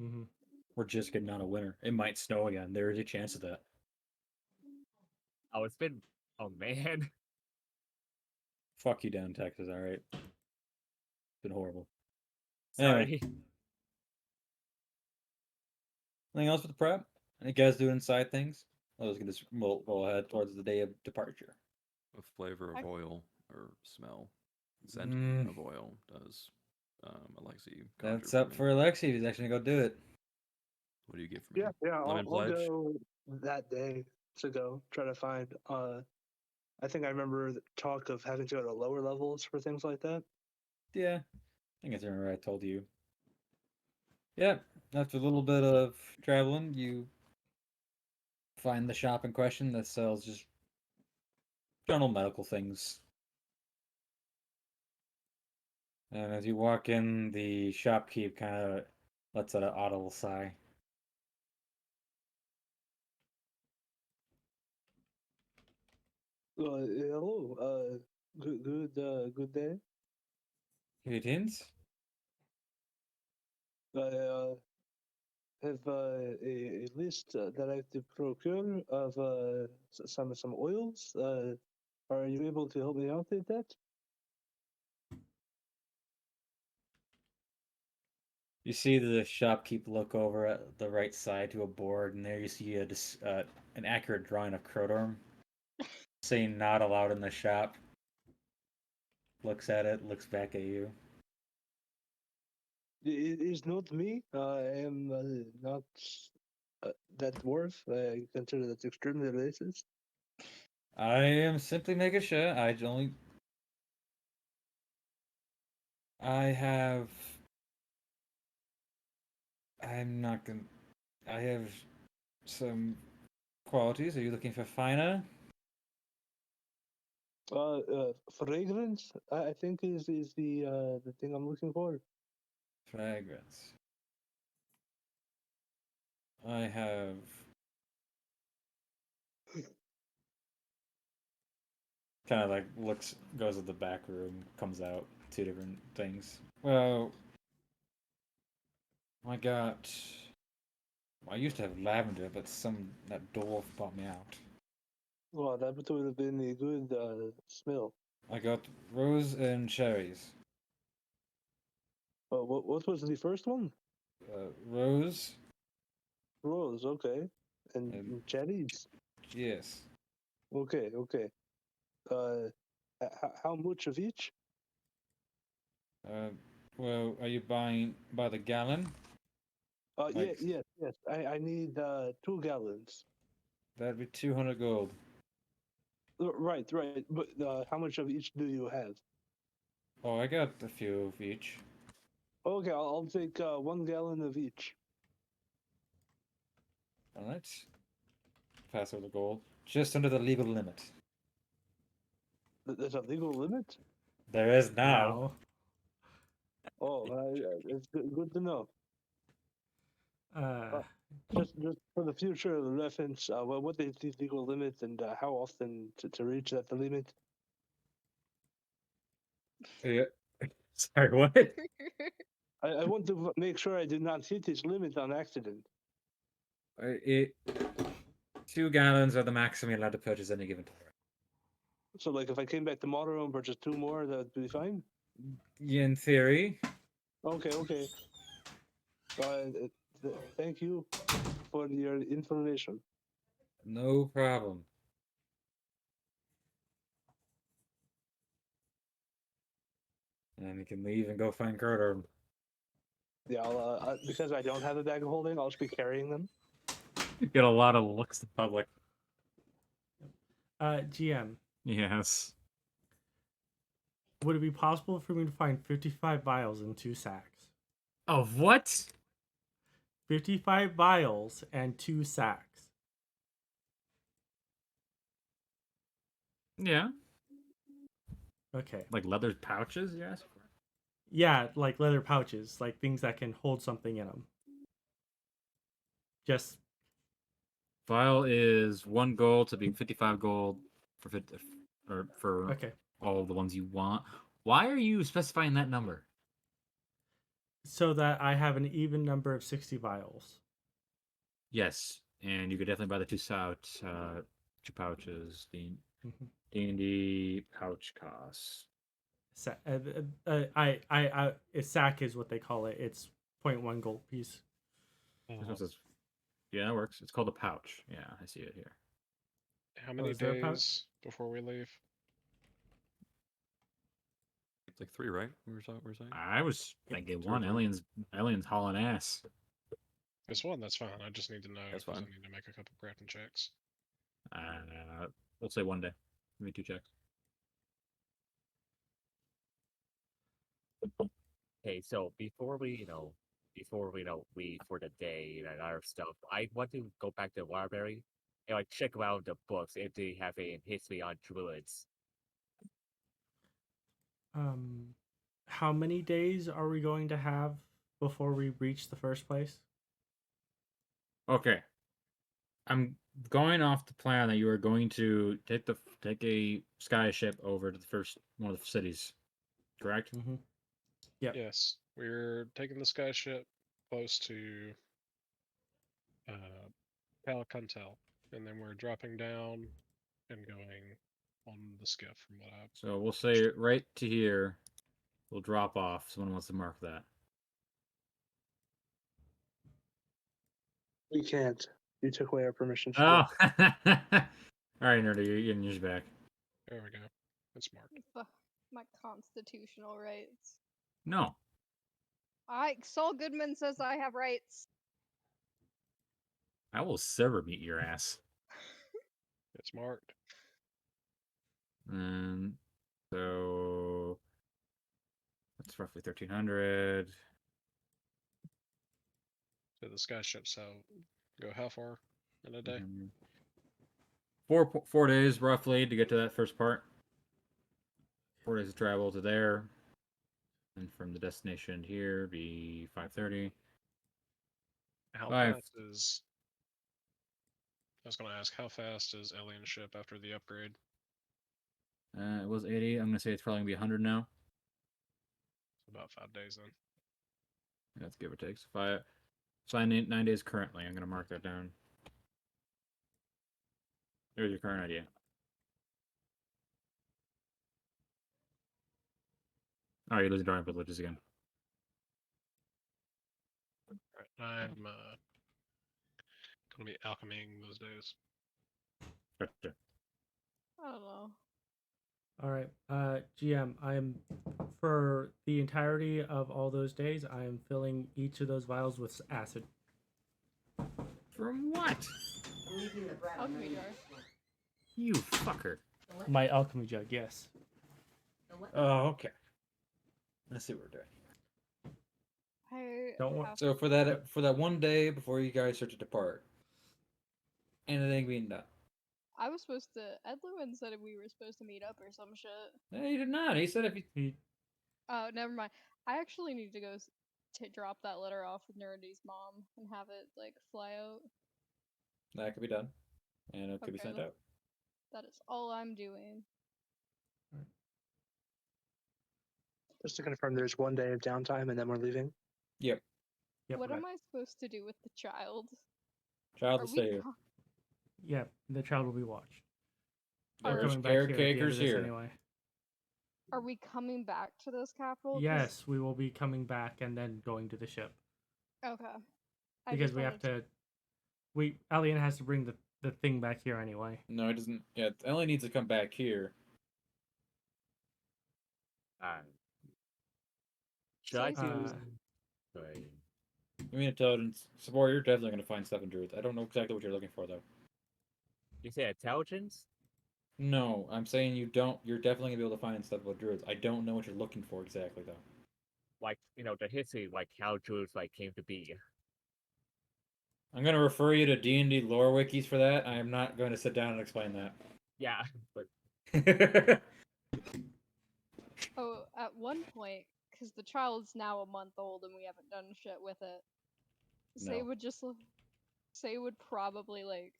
Mm-hmm. We're just getting out of winter. It might snow again. There is a chance of that. oh, it's been oh man. Fuck you down in Texas, alright? It's been horrible. Sorry. Anyway. Anything else with the prep? Any guys doing side things? Let's get this roll ahead towards the day of departure. A flavor of I- oil or smell, scent Mm. of oil does Alexi. That's conjure up me. for Alexi. He's actually gonna go do it. What do you get from me? Yeah. Lemon I'll pledge. go that day to go try to find. I think I remember the talk of having to go to lower levels for things like that. Yeah, I think I remember I told you. Yeah, after a little bit of traveling, you find the shop in question that sells just general medical things. And as you walk in, the shopkeep kind of lets out an audible sigh. Hello. Good day. Greetings. I have a list that I have to procure of some oils. Are you able to help me out with that? You see the shopkeep look over at the right side to a board, and there you see an accurate drawing of Krodorm, saying "not allowed in the shop." Looks at it, looks back at you. It is not me. I am not that dwarf. I consider that extremely racist. I am simply making sure. I have. I'm not gonna. I have some qualities. Are you looking for finer? Fragrance, I think is the thing I'm looking for. Fragrance. I have kind of like goes to the back room, comes out, two different things. Well, I got. I used to have lavender, but that dwarf bought me out. Well, that would have been a good smell. I got rose and cherries. What was the first one? Rose, Rose, okay. And- And cherries. yes. Okay. How much of each? Well, are you buying by the gallon? Like- Yes. I need 2 gallons. That'd be 200 gold. Right. But how much of each do you have? Oh, I got a few of each. Okay, I'll take 1 gallon of each. All right. Pass over the gold. Just under the legal limit. There's a legal limit? There is now. Oh, it's good to know. Uh, Just for the future reference, what is the legal limit and how often to reach that limit? Yeah. Sorry, what? I want to make sure I did not hit this limit on accident. 2 gallons are the maximum you're allowed to purchase any given time. So, like, if I came back tomorrow and purchased 2 more, that would be fine? In theory. Okay. Thank you for your information. No problem. And you can leave and go find Krodorm. Yeah, because I don't have a bag of holding, I'll just be carrying them. You get a lot of looks in public. GM, Yes. would it be possible for me to find 55 vials in 2 sacks? Of what? 55 vials and 2 sacks. Yeah. Okay. Like leather pouches, you asked for? Yeah, like leather pouches, like things that can hold something in them. Just Vial is 1 gold to be 55 gold for 50, or for okay. all the ones you want. Why are you specifying that number? So that I have an even number of 60 vials. Yes, and you could definitely buy the 2 pouches. The Mhm. D&D pouch costs. A sack is what they call it. It's 0.1 gold piece. Yeah, that works. It's called a pouch. Yeah, I see it here. How many is there a pouch? days before we leave? It's like 3, right? We were saying. I was thinking 2 or one. 3. Aliens hauling ass. It's 1, that's fine. I just need to know That's because I fine. need to make a couple crafting checks. Let's say 1 day. Give me 2 checks. Okay, so before we leave for the day and our stuff, I want to go back to the library and like check around the books if they have a history on druids. How many days are we going to have before we reach the first place? Okay. I'm going off the plan that you are going to take a sky ship over to the first one of the cities. Correct? Mm-hmm. Yep. Yes, we're taking the sky ship close to Calacantel, and then we're dropping down and going on the skiff from what I. So we'll say right to here. We'll drop off. Someone wants to mark that. We can't. You took away our permission. to Oh! do All right, Nerdy, you're getting yours back. There we go. It's marked. My constitutional rights. No. Saul Goodman says I have rights. I will server meet your ass. It's marked. And so that's roughly 1,300. So the sky ship's go how far in a day? 4 days roughly to get to that first part. 4 days of travel to there, and from the destination here be 5:30. How Five. fast is? I was going to ask how fast is Alien ship after the upgrade? It was 80. I'm gonna say it's probably gonna be 100 now. About 5 days then. That's give or take. So 9 days currently. I'm gonna mark that down. There's your current idea. Oh, you're losing drawing privileges again. Alright, I'm gonna be alchemying those days. Gotcha. I don't know. All right, GM. I'm for the entirety of all those days. I am filling each of those vials with acid. From what? Alchemy jar. You fucker. My alchemy jug, yes. Oh, okay. Let's see what we're doing. Don't worry. So for that one day before you guys start to depart, anything being done? I was supposed to. Ed Lewin said we were supposed to meet up or some shit. No, he did not. He said if you. Oh, never mind. I actually need to go to drop that letter off with Neridi's mom and have it like fly out. That could be done, and it could be Okay, sent out. That is all I'm doing. Just to confirm, there's 1 day of downtime and then we're leaving. Yep. Yep. What am I supposed to do with the child? Child Are will we stay here. Yeah, the child will be watched. There's Coming back here at the end of caretakers this here. anyway. Are we coming back to this capital? 'Cause- Yes, we will be coming back and then going to the ship Okay. I because just we have wanted to. Alien has to bring the thing back here anyway. No, it doesn't. Yeah, it only needs to come back here. Should I Say do? something. Sorry. You mean intelligence? Sabor, you're definitely going to find stuff in druids. I don't know exactly what you're looking for though. You say intelligence? No, I'm saying you don't. You're definitely going to be able to find stuff about druids. I don't know what you're looking for exactly though. Like, the history, like how druids like came to be. I'm going to refer you to D&D lore wikis for that. I am not going to sit down and explain Yeah, but that. Oh, at one point, because the child's now a month old and we haven't done shit with it. Say No. would just Say would probably like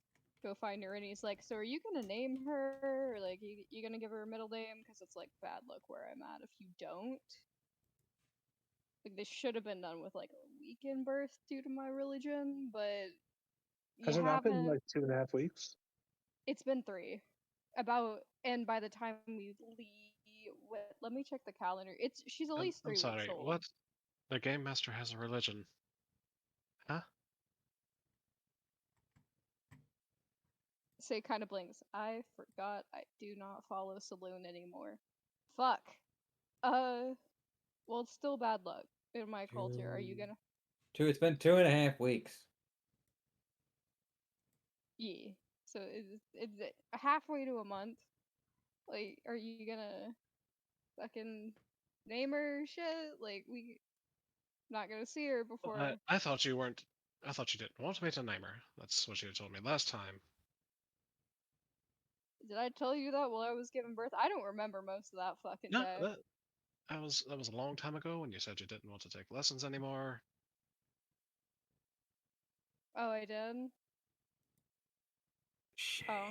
go find her and he's like, so are you gonna name her? Or, like, you gonna give her a middle name? Because it's like bad luck where I'm at if you don't. Like this should have been done with like a weekend birth due to my religion, but Has you it not been haven't. like 2.5 weeks? It's been 3. And by the time we leave, let me check the calendar. She's at least 3 I'm weeks sorry, old. what? The game master has a religion. Huh? Say kind of blinks. I forgot I do not follow Saloon anymore. Fuck. Well, it's still bad luck in my culture. Are you gonna? It's been 2.5 weeks. Yeah. So it's halfway to a month. Like, are you gonna fucking name her shit? Like, we not gonna see her before. I thought you weren't. I thought you didn't want me to name her. That's what you told me last time. Did I tell you that while I was giving birth? I don't remember most of that fucking No, day. that was a long time ago when you said you didn't want to take lessons anymore. Oh, I did. Oh.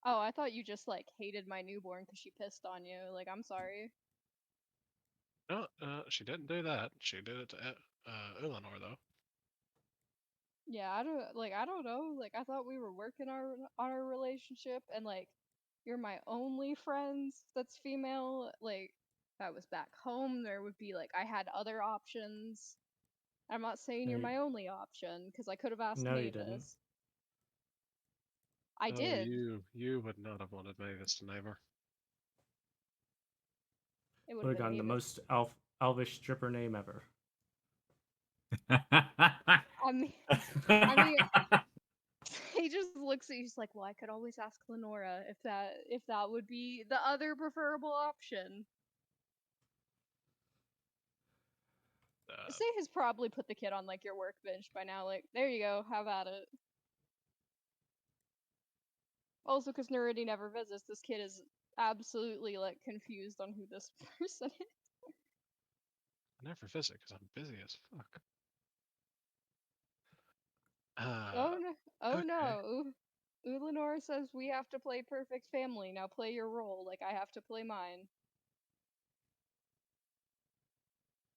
Oh, I thought you just like hated my newborn because she pissed on you. Like, I'm sorry. No, she didn't do that. She did it to Eleanor though. Yeah, I don't know. Like, I thought we were working on our relationship, and like, you're my only friends that's female. Like, if I was back home, there would be like I had other options. I'm not saying you're No, my only option because I could have asked No, you didn't. Mavis. I Oh, did. you would not have wanted Mavis to name her. It Would would have have gotten been the Mavis. most elvish stripper name ever. I mean, he just looks at you. He's like, "Well, I could always ask Lenora if that would be the other preferable option." Say has probably put the kid on like your workbench by now. Like, there you go, have at it. Also, because Neridi never visits, this kid is absolutely like confused on who this person is. I never visit because I'm busy as fuck. Oh no! Oh okay. no! Ulanor says we have to play perfect family. Now play your role, like I have to play mine.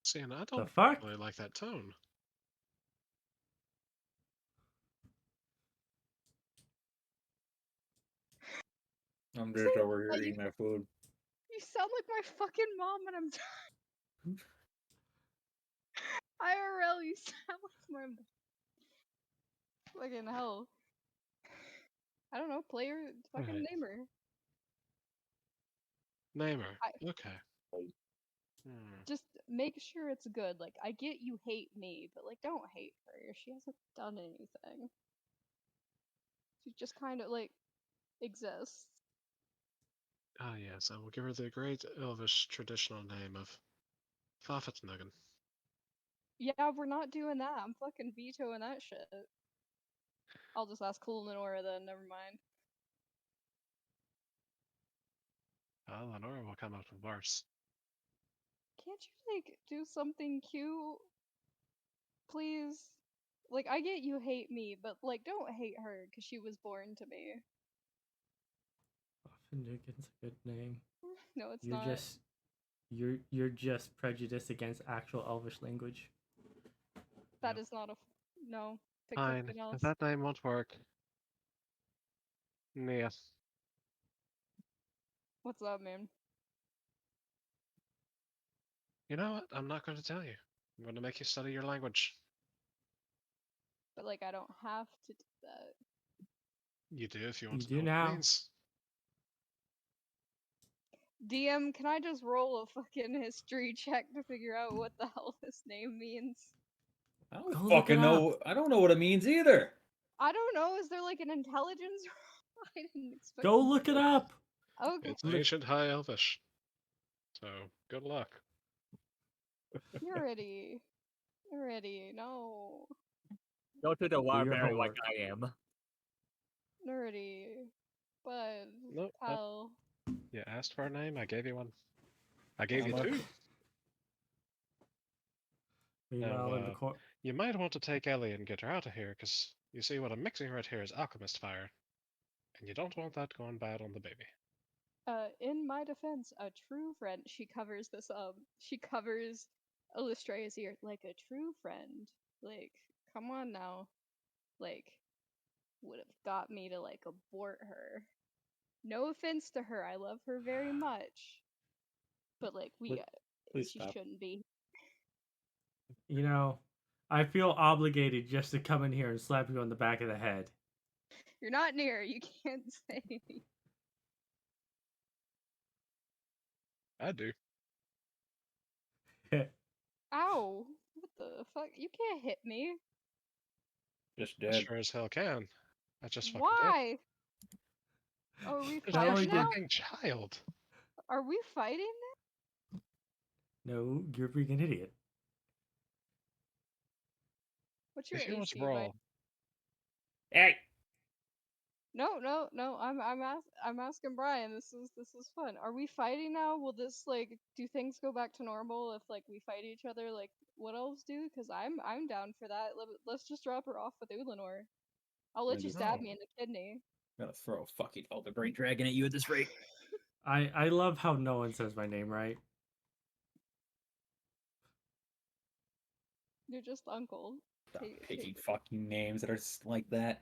See, and I The don't fuck? really like that tone. I'm just See, over here you- eating my food. You sound like my fucking mom when I'm done. IRL, you sound like my mom. Fucking hell. I don't know, play your fucking Right. namer. Namer. I- Okay. Hmm. Just make sure it's good. Like, I get you hate me, but like, don't hate her. She hasn't done anything. She just kind of like exists. Ah, yes, I will give her the great Elvish traditional name of Fafetnugan. Yeah, we're not doing that. I'm fucking vetoing that shit. I'll just ask Lenora then. Never mind. Lenora will come out with worse. Can't you like do something cute, please? Like, I get you hate me, but like, don't hate her because she was born to me. Finnegan's a good name. No, it's You're not. just you're just prejudiced against actual Elvish language. That Yep. is not a. No. Pick Fine, something if else. that name won't work. Yes. What's up, man? You know what? I'm not going to tell you. I'm going to make you study your language. But like, I don't have to do that. You do if you You want to do know what now. it means. DM, can I just roll a fucking history check to figure out what the hell this name means? I don't Go look fucking it know. I don't know what it means either. I don't know. Is there like an intelligence? I didn't expect. Go look it up. Okay. It's ancient High Elvish. So, good luck. Neridi. Neridi. No. Go to the your Warberry like homework. I am. Neridi. But Nope. hell. You asked for a name, I gave you one. I gave you I'm a- two. Meanwhile, in the corner. You might want to take Ellie and get her out of here, because you see what I'm mixing right here is alchemist fire. And you don't want that going bad on the baby. In my defense, a true friend. She covers this up. She covers Illustria's ear like a true friend. Like, come on now. Like, would have got me to like abort her. No offense to her, I love her very much. But like, Please she stop. shouldn't be. You know, I feel obligated just to come in here and slap you on the back of the head. You're not near. You can't say. I do. Ow! What the fuck? You can't hit me. Just I dead. sure as hell can. I just fucking did. Why? Oh, are we Just Not a only fighting did- now? fucking child. Are we fighting? No, you're being an idiot. What's your If you want AC, to brawl, Hey. No. I'm asking Brian. This is fun. Are we fighting now? Will this like do things go back to normal if like we fight each other like what elves do? Because I'm down for that. Let's just drop her off with Ulanor. I'll let you stab me in the kidney. I'm gonna throw a fucking Elder Brain Dragon at you at this rate. I love how no one says my name right. You're just uncle. Stop Hey, picking fucking names that are like that.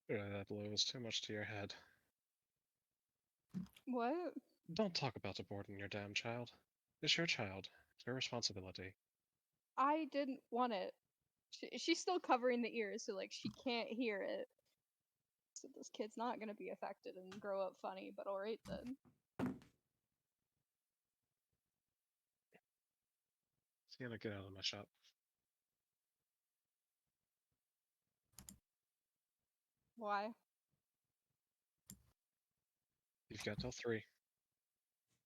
that blow is too much to your head. What? Don't talk about aborting your damn child. It's your child. It's your responsibility. I didn't want it. She's still covering the ears, so like she can't hear it. So this kid's not gonna be affected and grow up funny. But all right then. Sienna, get out of my shop. Why? You've got till 3.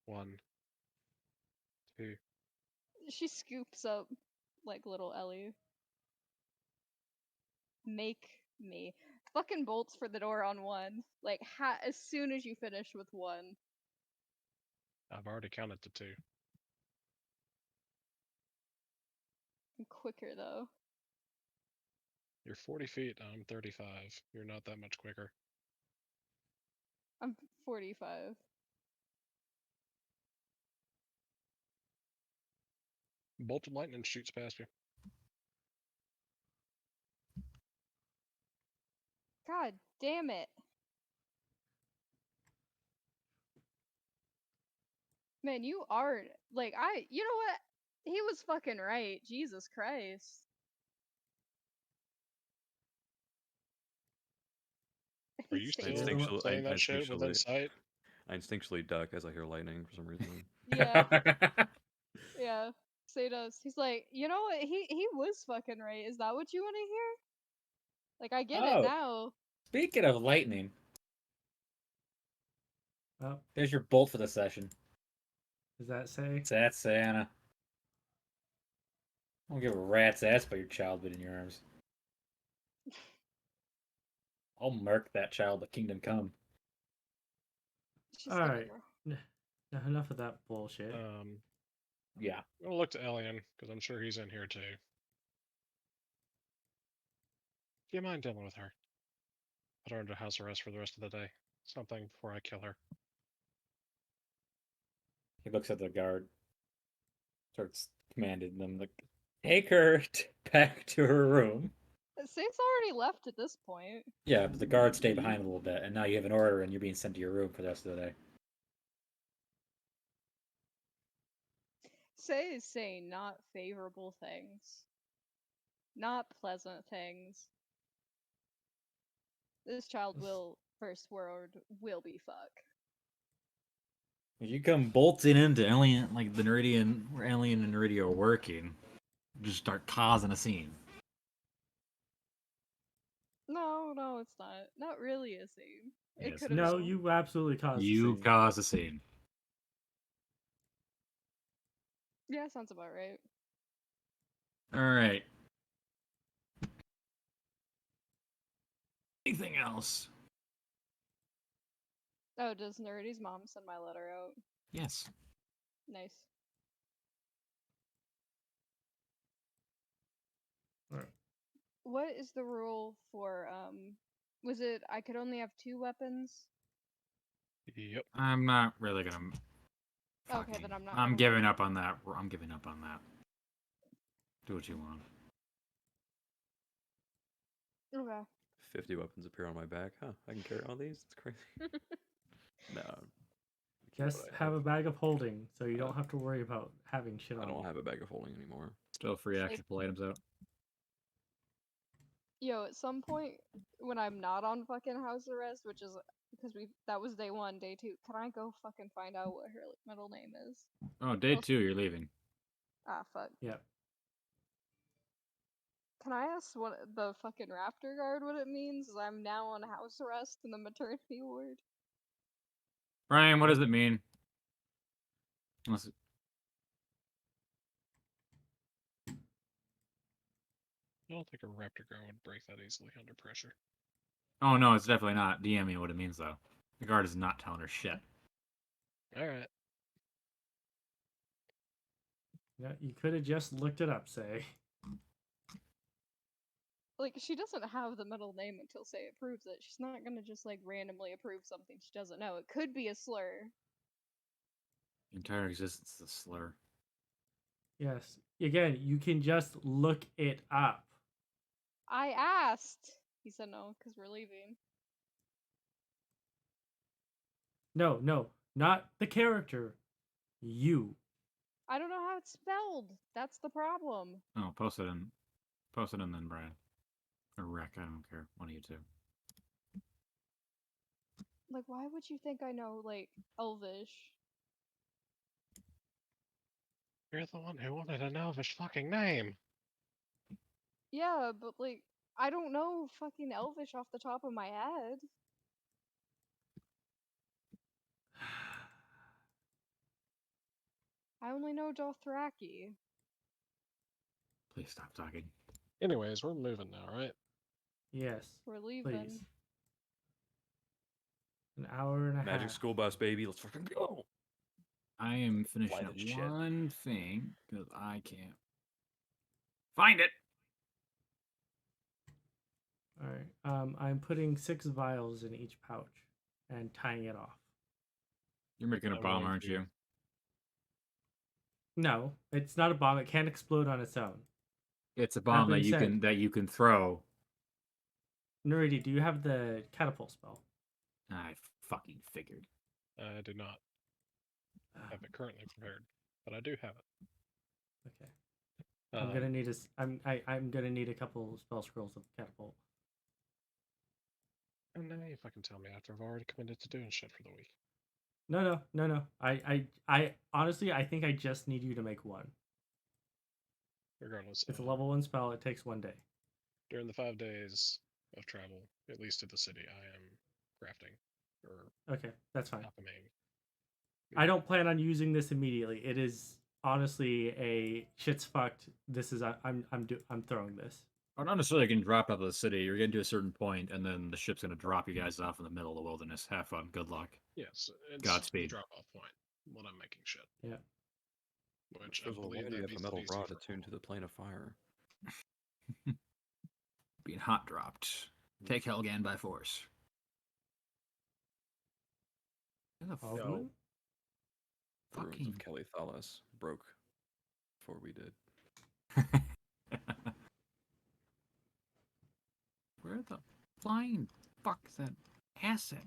1, 2. She scoops up like little Ellie. Make me fucking bolts for the door on 1. Like as soon as you finish with 1. I've already counted to 2. I'm quicker though. You're 40 feet. I'm 35. You're not that much quicker. I'm 45. Bolt of lightning shoots past you. God damn it. Man, you are like you know what? He was fucking right. Jesus Christ. Are He you You're saved still the us. one- saying that shit within sight? I instinctually duck as I hear lightning for some reason. Yeah, yeah. Say does. He's like, you know what? He was fucking right. Is that what you want to hear? Like, I get it Oh. now. Speaking of lightning, Oh, there's your bolt for the session. does that say? That's Saeynia. I don't give a rat's ass about your child in your arms. I'll murk that child at Kingdom Come. She's All gonna right. grow. Enough of that bullshit. Yeah. I'm gonna look to Elian because I'm sure he's in here too. Do you mind dealing with her? Put her under house arrest for the rest of the day. Something before I kill her. He looks at the guard, starts commanding them, like, take her back to her room. Save's already left at this point. Yeah, but the guards stay behind a little bit, and now you have an order and you're being sent to your room for the rest of the day. Say is saying not favorable things. Not pleasant things. This child will, first word, will be fuck. If you come bolting into Alien, like the Neridi where Alien and Neridi are working, just start causing a scene. No, it's not. Not really a scene. It Yes, could have No, been. you absolutely caused You the scene. cause a scene. Yeah, sounds about right. Alright. Anything else? Oh, does Neridi's mom send my letter out? Yes. Nice. Alright. What is the rule for was it I could only have 2 weapons? Yep. I'm not really gonna. Okay, fucking- then I'm not I'm gonna giving roll. up on that. I'm giving up on that. Do what you want. Okay. 50 weapons appear on my back. Huh, I can carry all these? It's crazy. No. keep Just what I have a bag of holding, so you Yeah. don't have to worry about having shit I on don't you. have a bag of holding anymore. Still free Say- action pull items out. Yo, at some point when I'm not on fucking house arrest, which is because that was day 1, day 2, can I go fucking find out what her middle name is? Oh, day Well- 2, you're leaving. Ah, fuck. Yep. Can I ask what the fucking raptor guard what it means? As I'm now on house arrest in the maternity ward. Ryan, what does it mean? Unless I don't think a raptor guard would break that easily under pressure. Oh no, it's definitely not. DM me what it means though. The guard is not telling her shit. Alright. Yeah, you could have just looked it up, say. Like, she doesn't have the middle name until say approves it. She's not gonna just like randomly approve something she doesn't know. It could be a slur. Entire existence is a slur. Yes. Again, you can just look it up. I asked. He said no, because we're leaving. No, not the character. You. I don't know how it's spelled. That's the problem. Oh, post it in then, Brian. Or Rick, I don't care. One of you two. Like, why would you think I know, like, Elvish? You're the one who wanted an elvish fucking name. Yeah, but like, I don't know fucking Elvish off the top of my head. I only know Dothraki. Please stop talking. Anyways, we're moving now, right? Yes. We're leaving. Please. An hour and a Magic half. school bus, baby. Let's fucking go. I am finishing Light up as shit. one thing because I can't find it. All right. I'm putting 6 vials in each pouch and tying it off. You're making a I'm bomb, going aren't to- you? No, it's not a bomb. It can't explode on its own. It's a bomb that being you said- can throw. Neridi, do you have the catapult spell? I fucking figured. I do not have it currently prepared, but I do have it. Okay. I'm gonna need I'm gonna need a couple spell scrolls of catapult. And now you fucking tell me after I've already committed to doing shit for the week. No. I honestly I think I just need you to make one. Regardless, It's a level 1 spell. It takes 1 day. during the 5 days of travel, at least to the city, I am crafting or Okay, that's fine. alchemying. I don't plan on using this immediately. It is honestly a shit's fucked. This is I'm throwing this. Or not necessarily getting dropped out of the city. You're getting to a certain point, and then the ship's gonna drop you guys off in the middle of the wilderness. Have fun. Good luck. Yes, it's Godspeed. the drop-off point when I'm making shit. Yeah. Which I There's a believe way that you have beats a the metal DC rod for attuned to the plane of fire. Being hot dropped. Take Helgan by force. Where the All of fuck? them? The ruins Fucking. of Kelly Thalas broke before we did. Where the flying fuck is that asset?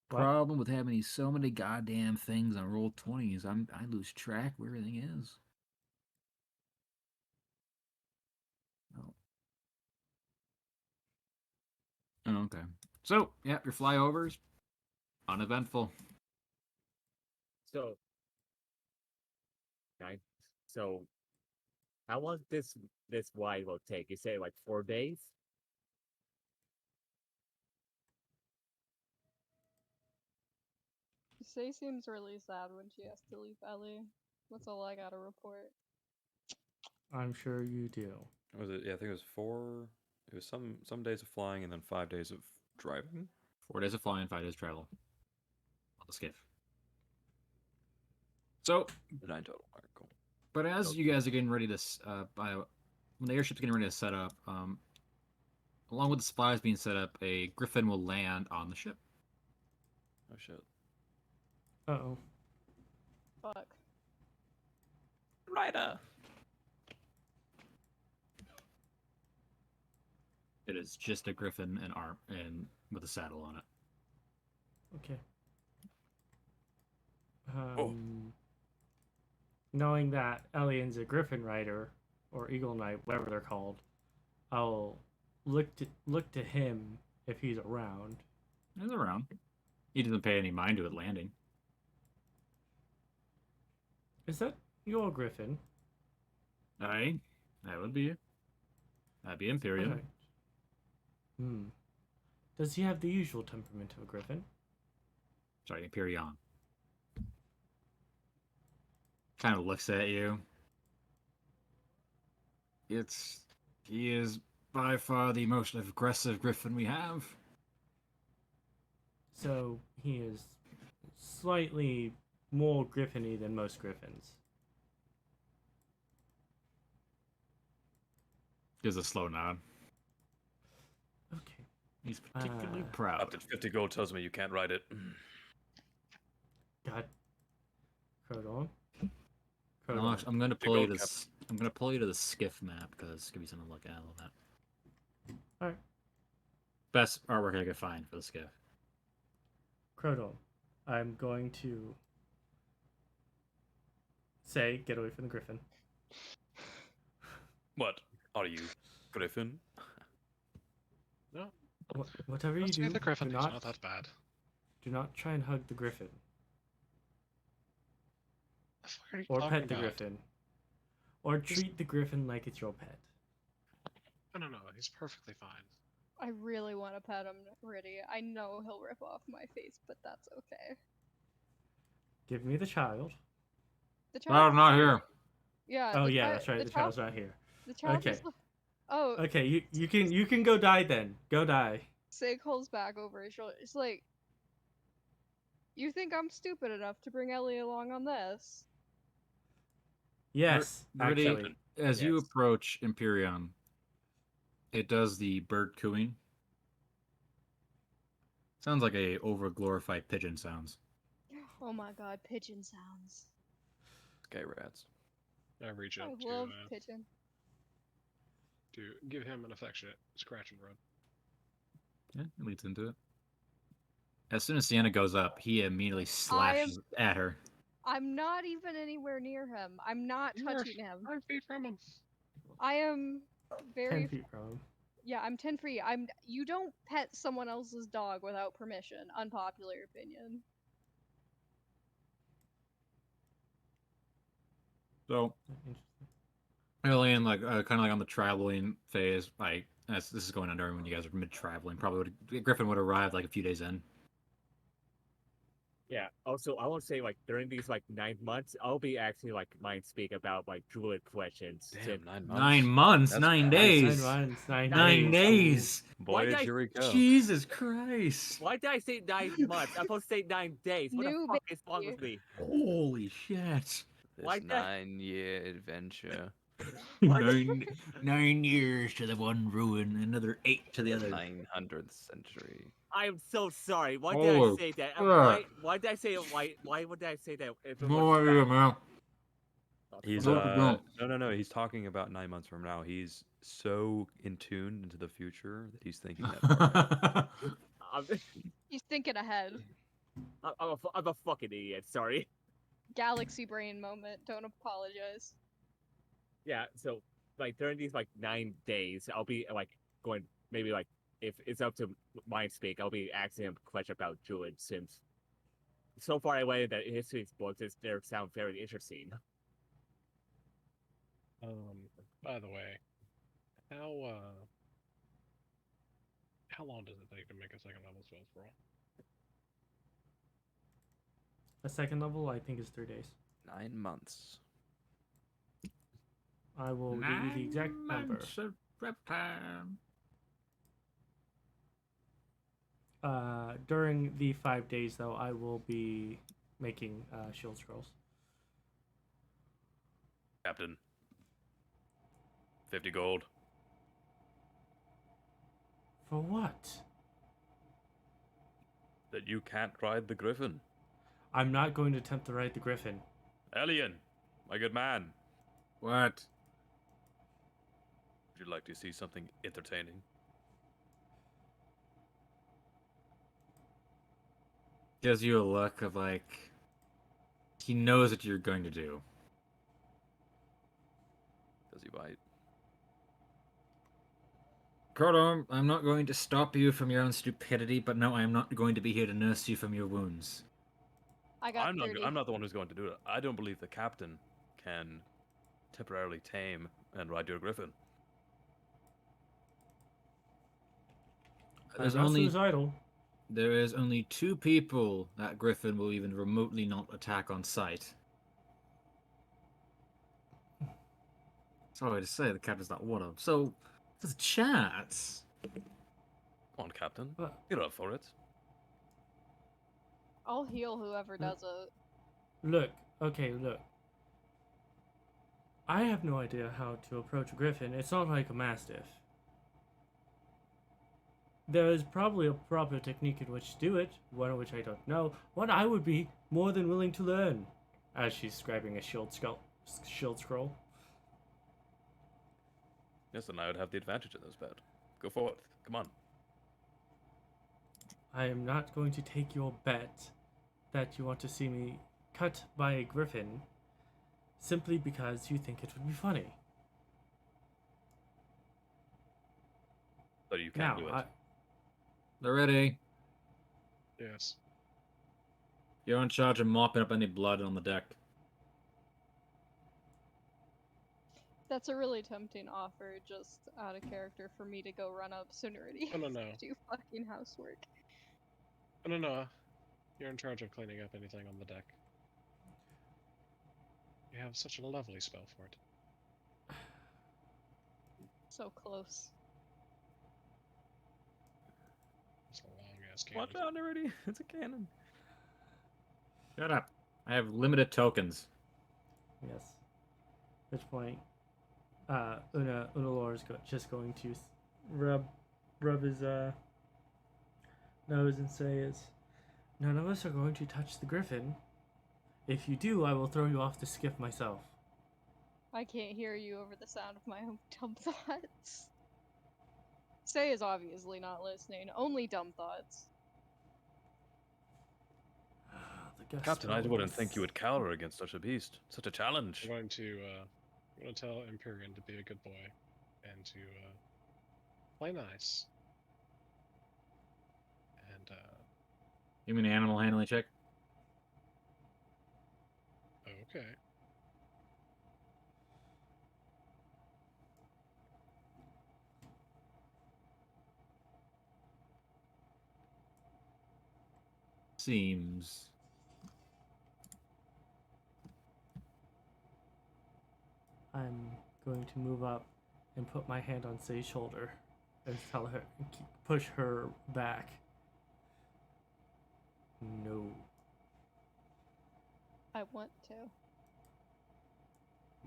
What? Problem with having so many goddamn things on roll 20s, I lose track where everything is. Oh, okay. So, yeah, your flyovers, uneventful. So, right. So, how long this ride will take? You say like 4 days? Say seems really sad when she has to leave Ellie. That's all I gotta report. I'm sure you do. Was it? Yeah, I think it was 4. It was some days of flying and then 5 days of driving. 4 days of flying, 5 days travel. On the skiff. So, 9 total. All right, cool. but as you guys are getting ready to, when the airship's getting ready to set up, along with the supplies being set up, a griffin will land on the ship. Oh shit. Uh-oh. Fuck. Rider. It is just a griffin and arm and with a saddle on it. Okay. Oh. Knowing that Elian's a Griffin Rider or Eagle Knight, whatever they're called, I'll look to him if he's around. He's around. He doesn't pay any mind to it landing. Is that your Griffin? Aye, that would be it. That'd be Imperial. Perfect. Does he have the usual temperament of a Griffin? Sorry, Imperion. Kind of looks at you. He is by far the most aggressive griffin we have. So he is slightly more Griffin-y than most Griffins. Gives a slow nod. Okay. He's particularly Ah. proud. Captain 50 gold tells me you can't ride it. God. Krodorm. No, actually, I'm gonna Big pull you old this. I'm gonna pull you to the skiff map because it's gonna be something to look at a little bit. Alright. Best artwork I could find for the skiff. Krodorm. I'm going to say, get away from the Griffin. What are you, Griffin? No, Whatever you let's do, be the Griffin. do He's not, not that bad. do not try and hug the Griffin. The fuck are you Or talking pet the about? Griffin. Or Just- treat the Griffin like it's your pet. No, he's perfectly fine. I really want to pet him, Neridi. I know he'll rip off my face, but that's okay. Give me the child. The Oh, child. not here. Yeah. Oh the yeah, chi- that's right. The child's not here. The child Okay. is. Oh, Okay, you can go die then. Go die. Sig holds back over his shoulder. It's like, you think I'm stupid enough to bring Ellie along on this? Yes, Neridi- actually. As you Yes. approach Imperion, it does the bird cooing. Sounds like a over glorified pigeon sounds. Oh my god, pigeon sounds. Sky rats. I reach I up love pigeon. to give him an affectionate scratch and rub. Yeah, it leads into it. As soon as Sienna goes up, he immediately slashes at her. I'm not even anywhere near him. I'm not You are touching him. 5 feet from him. I am 10 very feet from him. Yeah, I'm 10 feet. You don't pet someone else's dog without permission. Unpopular opinion. So, Interesting. Alien, like, kind of like on the traveling phase, like, this is going on during when you guys are mid-traveling. Probably Griffin would arrive like a few days in. Yeah. Also, I want to say like during these like 9 months, I'll be asking like Mindspeak about like druid questions. Damn, 9 months. 9 months, That's 9 crazy. days. 9 months, 9 9 days. Why did Voyage, I- here we go. Jesus Christ. Why did I say 9 months? I'm supposed to say 9 days. What New the fuck is wrong with me? Holy shit. This Why that- 9-year adventure. Why- 9 years to the one ruin, another 8 to the other. 900th century. I am so sorry. Why did I Holy say that? fuck. Why did I say why would I say that? If it No was idea, fact? man. He's Look at that. no. He's talking about 9 months from now. He's so in tune into the future that he's thinking that far ahead. I'm, He's thinking ahead. I'm a fucking idiot. Sorry. Galaxy brain moment. Don't apologize. Yeah. So like during these like 9 days, I'll be like going maybe like if it's up to Mindspeak, I'll be asking him questions about druids since so far away that history books they sound very interesting. By the way, how long does it take to make a second level spell scroll? A second level, I think, is 3 days. 9 months. I will give you the exact number. of prep time. During the 5 days, though, I will be making shield scrolls. Captain. 50 gold. For what? That you can't ride the griffin. I'm not going to attempt to ride the griffin. Alien, my good man. What? Would you like to see something entertaining? Gives you a look of like he knows what you're going to do. Does he bite? Krodorm, I'm not going to stop you from your own stupidity, but no, I am not going to be here to nurse you from your wounds. I got I'm 30. not the one who's going to do it. I don't believe the captain can temporarily tame and ride your griffin. There's I'm not only suicidal. there is only 2 people that Griffin will even remotely not attack on sight. Sorry to say, the captain's not one of them. So there's a chance. Come on, Captain. But You're up for it. I'll heal whoever does it. look, okay, look. I have no idea how to approach a griffin. It's not like a mastiff. There is probably a proper technique in which to do it, one of which I don't know, one I would be more than willing to learn. As she's grabbing a shield scroll. Yes, then I would have the advantage in this bet. Go forward. Come on. I am not going to take your bet that you want to see me cut by a griffin simply because you think it would be funny. So you can't do it. They're ready. Yes. You're in charge of mopping up any blood on the deck. That's a really tempting offer, just out of character for me to go run up Neridi. No. Do fucking housework. No. You're in charge of cleaning up anything on the deck. You have such a lovely spell for it. So close. It's a long ass cannon. Watch out already. It's a cannon. Shut up. I have limited tokens. Yes. At which point, Unalor is just going to rub his nose and say, "Is none of us are going to touch the griffin. If you do, I will throw you off the skiff myself." I can't hear you over the sound of my own dumb thoughts. Say is obviously not listening. Only dumb thoughts. The Captain, I Gaspar wouldn't is- think you would cower against such a beast. Such a challenge. I'm going to tell Empyrean to be a good boy and to play nice. And You mean animal handling check? okay. Seems. I'm going to move up and put my hand on Say's shoulder and tell her, push her back. No. I want to.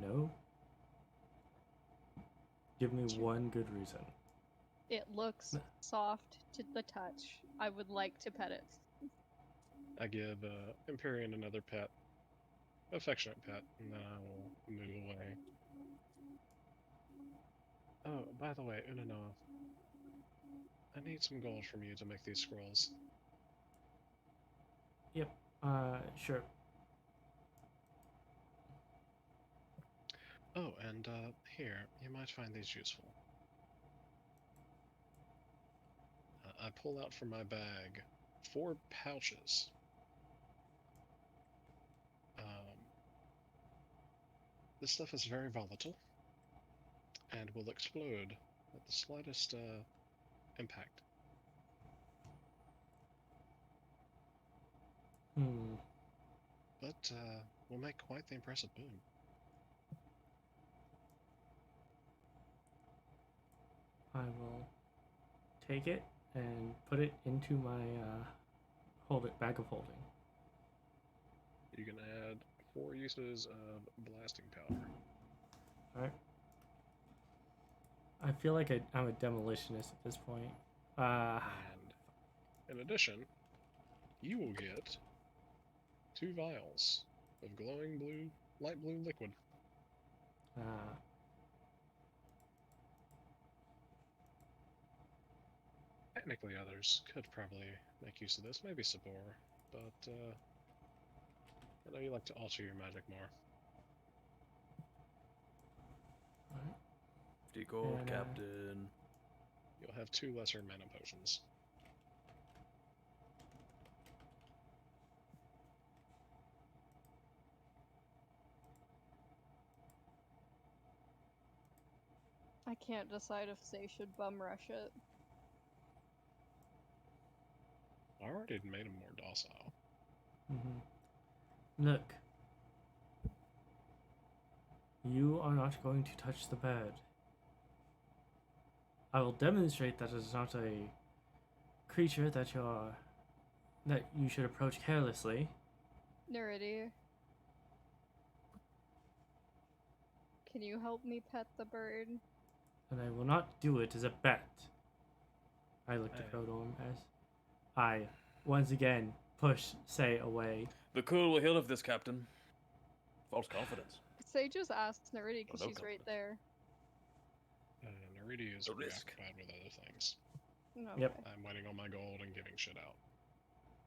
No? Give me Sure. one good reason. It looks soft to the touch. I would like to pet it. I give Empyrean another pet, affectionate pet, and then I will move away. Oh, by the way, Unanoa, I need some gold from you to make these scrolls. Yep. Sure. Oh, and here, you might find these useful. I pull out from my bag 4 pouches. This stuff is very volatile and will explode at the slightest impact. But will make quite the impressive boom. I will take it and put it into my bag of holding. You can add 4 uses of blasting powder. Alright. I feel like I'm a demolitionist at this point. And in addition, you will get 2 vials of glowing blue, light blue liquid. Technically, others could probably make use of this. Maybe Sabor, but I know you like to alter your magic more. Alright. 50 gold, And, Captain. You'll have 2 lesser mana potions. I can't decide if they should bum rush it. I already made him more docile. Look. You are not going to touch the bird. I will demonstrate that it is not a creature that you should approach carelessly. Neridi. Can you help me pet the bird? And I will not do it as a bet. I look to Krodorm as I once again push Say away. The cool will heal of this, Captain. False confidence. Say just ask Neridi because no she's right confidence. there. Neridi is The risk. preoccupied with other things. Okay. Yep. I'm waiting on my gold and giving shit out.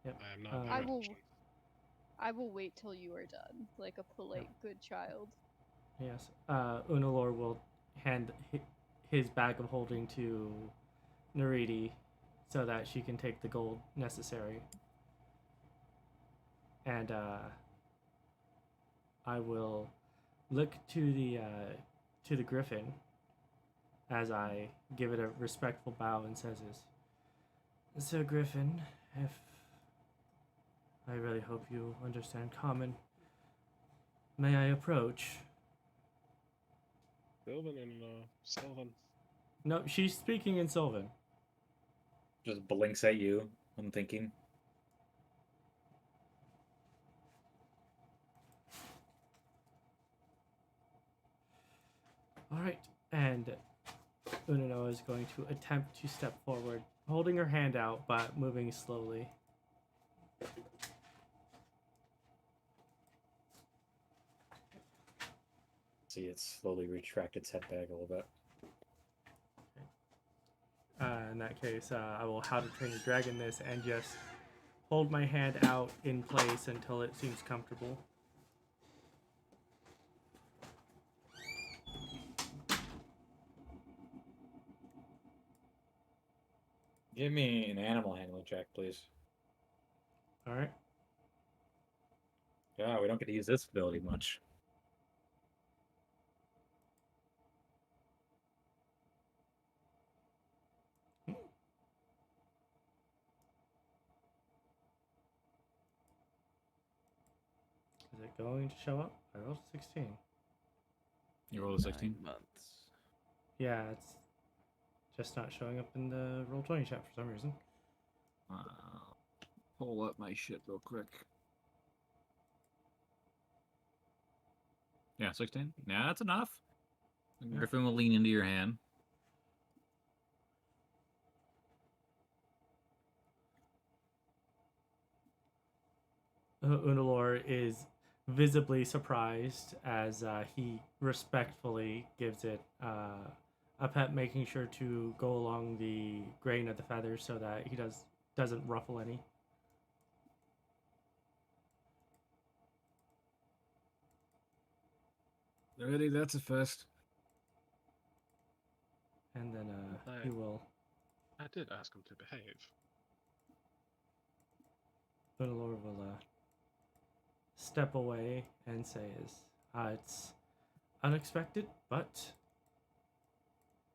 Yep. I am not I paying will- attention. I will wait till you are done, like a polite, good child. Yes. Unalor will hand his bag of holding to Neridi so that she can take the gold necessary. And I will look to the griffin as I give it a respectful bow and says, "Sir Griffin, if I really hope you understand common, may I approach?" Sylvan and Sylvan. No, she's speaking in Sylvan. Just blinks at you. I'm thinking. All right. Unanoa is going to attempt to step forward, holding her hand out but moving slowly. See it slowly retract its head back a little bit. In that case, I will How to Train Your Dragon this and just hold my hand out in place until it seems comfortable. Give me an animal handling check, please. All right. Yeah, we don't get to use this ability much. Is it going to show up? I rolled 16. You rolled a 16? 9 months. Yeah, it's just not showing up in the Roll20 chat for some reason. Pull up my shit real quick. Yeah, 16? Yeah, that's enough. Yeah. Griffin will lean into your hand. Unalor is visibly surprised as he respectfully gives it a pet, making sure to go along the grain of the feathers so that he doesn't ruffle any. Ready? That's a first. And then Right. he will. I did ask him to behave. Unalor will step away and says, "It's unexpected, but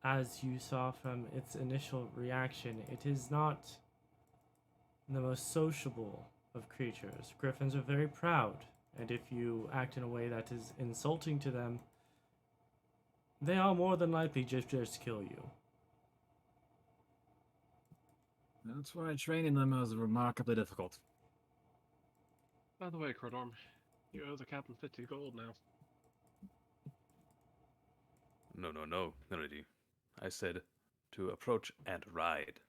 as you saw from its initial reaction, it is not the most sociable of creatures. Griffins are very proud, and if you act in a way that is insulting to them, they are more than likely just kill you." That's why training them is remarkably difficult. By the way, Krodorm, you owe the captain 50 gold now. No, Neridi. I said to approach and ride.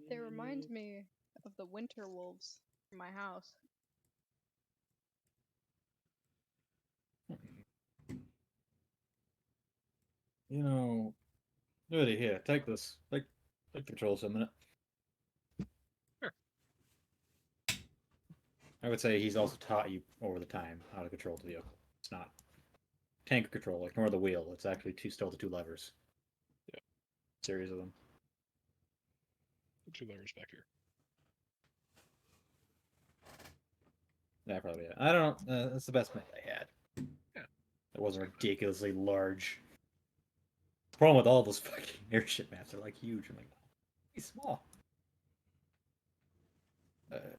They remind me of the winter wolves from my house. You know, Rudy, here, take this. Take control for a minute. Sure. I would say he's also taught you over the time how to control the vehicle. It's not tank control, like nor the wheel. It's actually still the two levers. Yeah. Series of them. The 2 levers back here. Yeah, probably. Yeah. I don't know. That's the best map I had. Yeah. It wasn't ridiculously large. The problem with all those fucking airship maps, they're like huge. I'm like, he's small.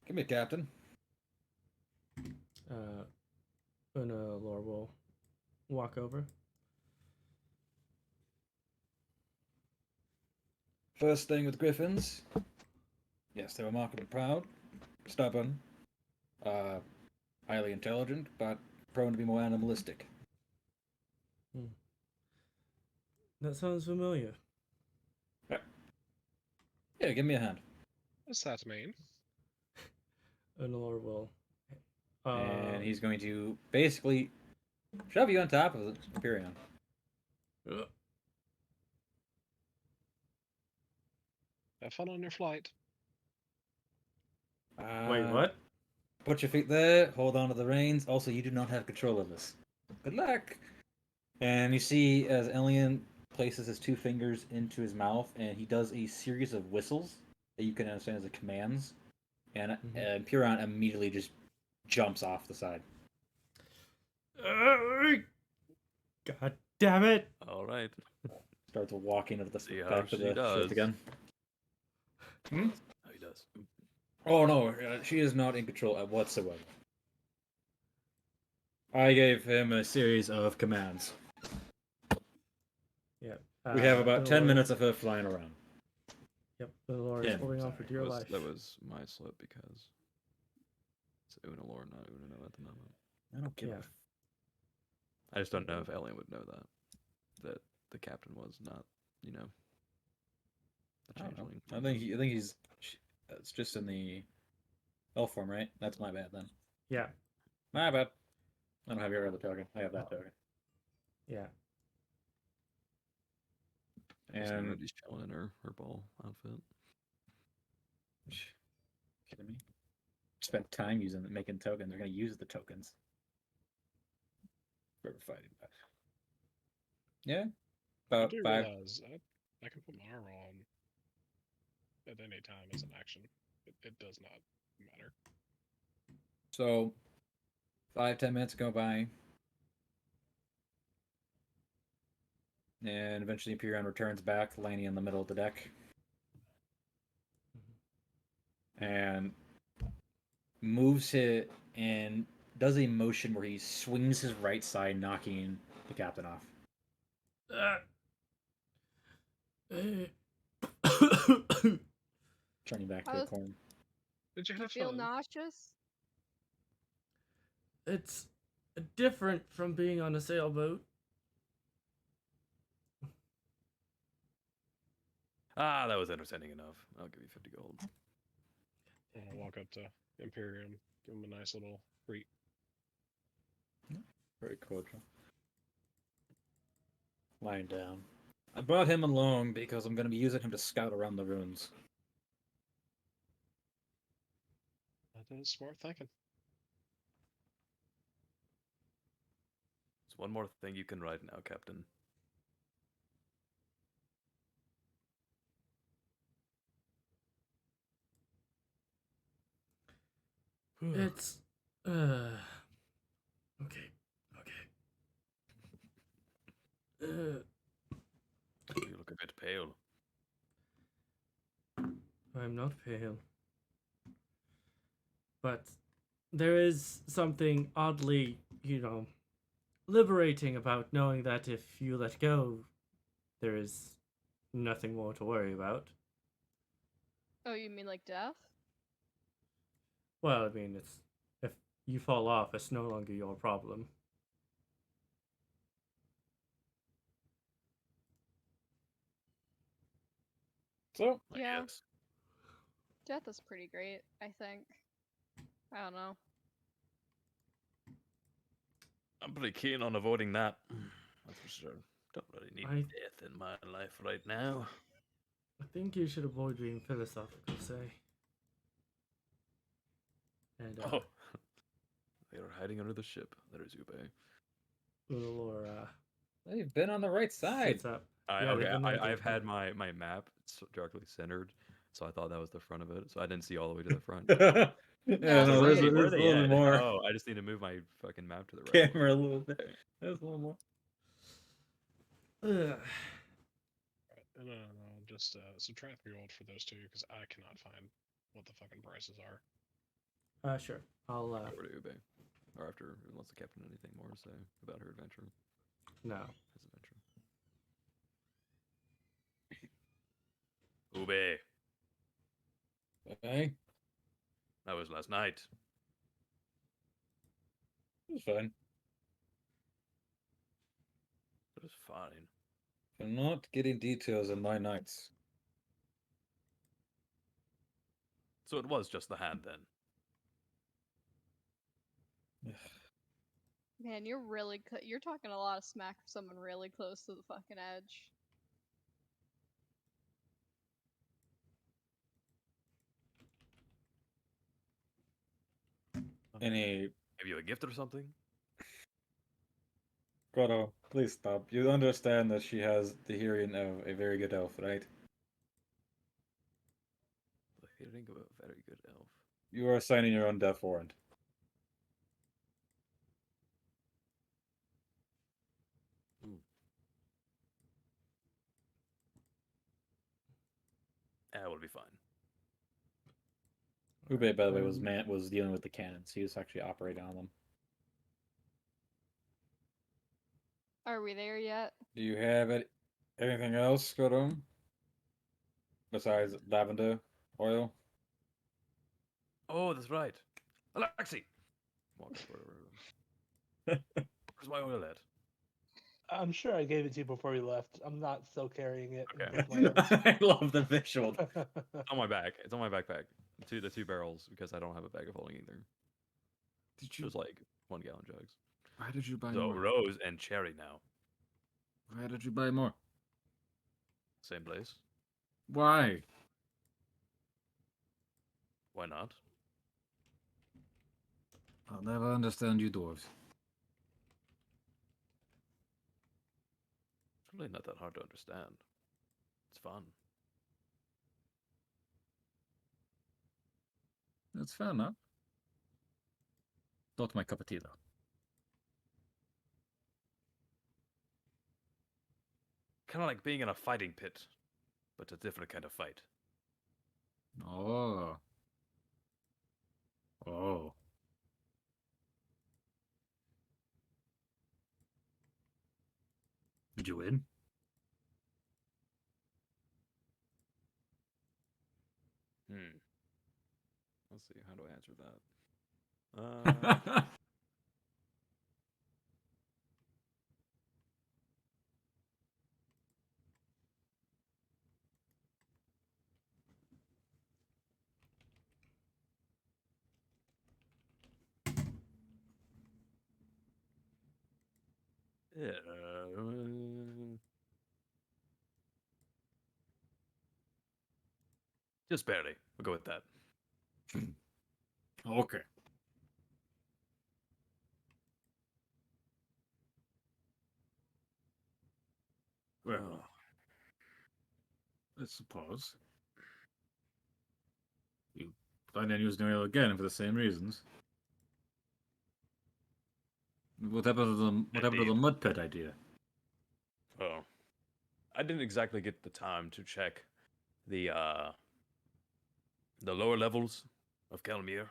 Give me a captain. Unalor will walk over. First thing with griffins. Yes, they're remarkably proud, stubborn, highly intelligent, but prone to be more animalistic. That sounds familiar. Yeah, give me a hand. What's that mean? Unalor will. And he's going to basically shove you on top of the Empyrean. Have fun on your flight. Wait, what? Put your feet there, hold on to the reins. Also, you do not have control of this. Good luck. And you see as Elian places his 2 fingers into his mouth, and he does a series of whistles that you can understand as the commands. And Empyrean immediately just jumps off the side. God damn it! All right. Starts walking into the See how back to she the does. ship again. Oh, he does. Oh no, she is not in control whatsoever. I gave him a series of commands. Yep. We have about 10 Unalor- minutes of her flying around. Yep. Unalor is Yeah, holding on for dear life. That was my slip because it's Unalor, not Unanoa at the moment. I don't give Yeah. a I just don't know if Elliot would know that the captain was not, you know, the I don't know. changeling. I think he's. It's just in the elf form, right? That's my bad then. Yeah, My bad. I don't have your other token. I have that token. yeah. Just And Neridi's chilling in her ball outfit. kidding me? Spent time using making tokens. They're gonna use the tokens. We're fighting back. Yeah, I about do 5. realize I can put my armor on at any time as an action. It does not matter. So 5-10 minutes go by, and eventually Imperion returns back, landing in the middle of the deck, and moves it and does a motion where he swings his right side, knocking the captain off. Turning back to the How's- corner. Did you Do you have feel fun? nauseous? It's different from being on a sailboat. Ah, that was entertaining enough. I'll give you 50 gold. I'll walk up to Imperium, give him a nice little treat. Very cordial. Lying down. I brought him along because I'm going to be using him to scout around the ruins. That is smart thinking. There's one more thing you can write now, Captain. It's okay. You look a bit pale. I'm not pale. But there is something oddly, liberating about knowing that if you let go, there is nothing more to worry about. Oh, you mean like death? Well, I mean, it's if you fall off, it's no longer your problem. So, Yeah. Yes. Death is pretty great, I think. I don't know. I'm pretty keen on avoiding that. That's for sure. Don't really need I- death in my life right now. I think you should avoid being philosophical, say. And Oh. They are hiding under the ship. There is Ube. Unalora they've been on the right side. sits up. Yeah, they've been there the I've had entire- my map directly centered, so I thought that was the front of it. So I didn't see all the way to the front. Yeah, Yeah, no, so there's, wait, there's a little bit at? more. Oh, I just need to move my fucking map to the right. Camera a little bit. There's a little more. Ugh. No, just subtract gold for those two because I cannot find what the fucking prices are. Sure. I'll Over to Ube. Or after, unless the captain anything more to say about her adventure. no. His adventure. Ube, Okay, that was last night. it's fine. It was fine. I'm not getting details in my nights. So it was just the hand then. Man, you're really you're talking a lot of smack for someone really close to the fucking edge. Any Give you a gift or something? Grotto, please stop. You understand that she has the hearing of a very good elf, right? The hearing of a very good elf. You are signing your own death warrant. That will be fine. Ube, by the way, was dealing with the cannons. He was actually operating on them. Are we there yet? Do you have anything else, Grotto? Besides lavender oil? Oh, that's right. Alexi! Walk over. Where's my oil at? I'm sure I gave it to you before you left. I'm not still carrying it in Okay. both my I love the visual. hands. It's on my back. It's on my backpack. The two barrels because I don't have a bag of holding either. Did you? Just like 1 gallon jugs. Why did you buy So more? rose and cherry now. Why did you buy more? Same place. Why? Why not? I'll never understand you dwarves. It's really not that hard to understand. It's fun. That's fair enough. Not my cup of tea, though. Kind of like being in a fighting pit, but a different kind of fight. Oh. Oh. Did you win? Let's see. How do I answer that? Yeah. Just barely. We'll go with that. Okay. Well, I suppose. You plan on using oil again for the same reasons. What happened to the Indeed. mud pit idea? Oh. I didn't exactly get the time to check the lower levels of Kelmir.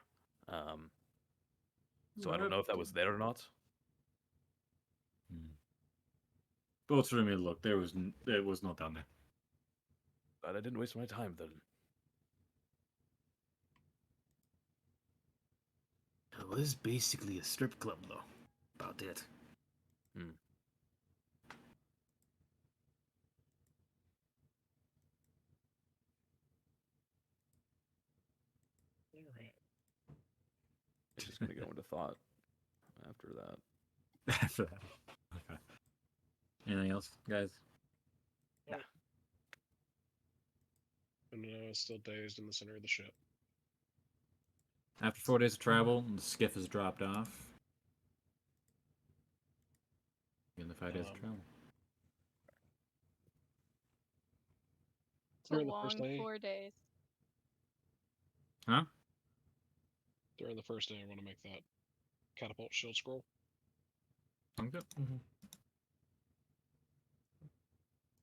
So I don't know if that was there or not. Both through me look. There was no down there. But I didn't waste my time then. It was basically a strip club, though. About it. Just gonna go into thought after that. After that. Okay. Anything else, guys? And it's still dazed in the center of the ship. After 4 days of travel, the skiff is dropped off. In the 5 days of travel. It's a During the first long day- 4 days. Huh? During the first day, I want to make that catapult shield scroll. Okay.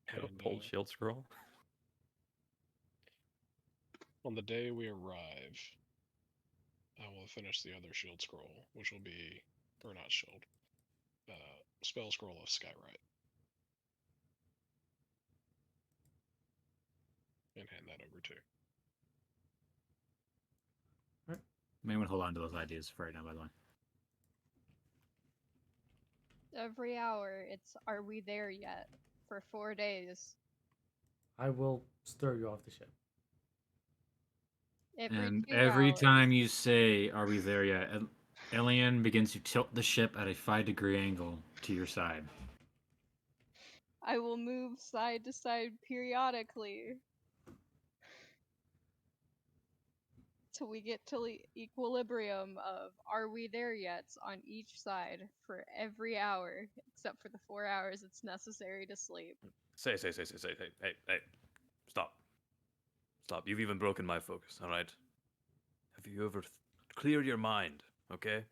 Catapult And, shield scroll. On the day we arrive, I will finish the other shield scroll, which will be, or not shield, spell scroll of Skywrite. And hand that over too. May want to hold on to those ideas for right now, by the way. Every hour, it's are we there yet? For 4 days. I will stir you off the ship. And 2 every hours. time you say, "Are we there yet?" Elian begins to tilt the ship at a 5-degree angle to your side. I will move side to side periodically. Till we get to equilibrium of are we there yet on each side for every hour, except for the 4 hours it's necessary to sleep. Say. Hey. Stop. Stop. You've even broken my focus, alright? Have you ever cleared your mind, okay?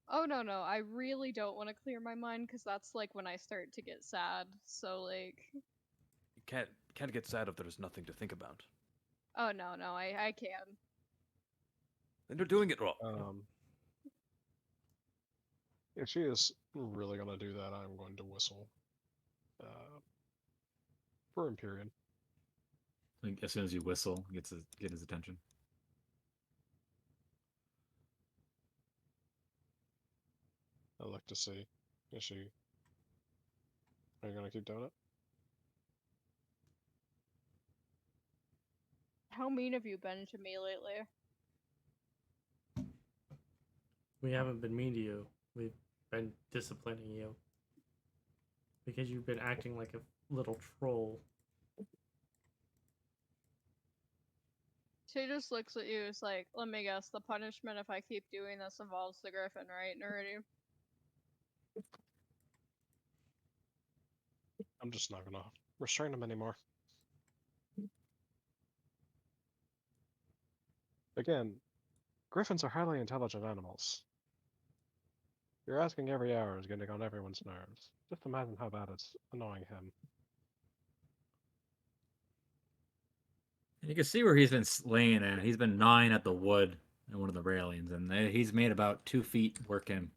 Oh no, I really don't want to clear my mind because that's like when I start to get sad. So like, You can't get sad if there's nothing to think about. oh no, I can. Then you're doing it wrong. If she is really going to do that, I'm going to whistle. For Empyrean. Like, as soon as you whistle, get his attention. I'd like to see. Is she? Are you gonna keep doing it? How mean have you been to me lately? We haven't been mean to you. We've been disciplining you. Because you've been acting like a little troll. She just looks at you. It's like, let me guess. The punishment if I keep doing this involves the griffin, right, Neridi? I'm just not gonna restrain him anymore. Again, griffins are highly intelligent animals. Your asking every hour is getting on everyone's nerves. Just imagine how bad it's annoying him. And you can see where he's been laying at. He's been gnawing at the wood and one of the railings, and he's made about 2 feet working.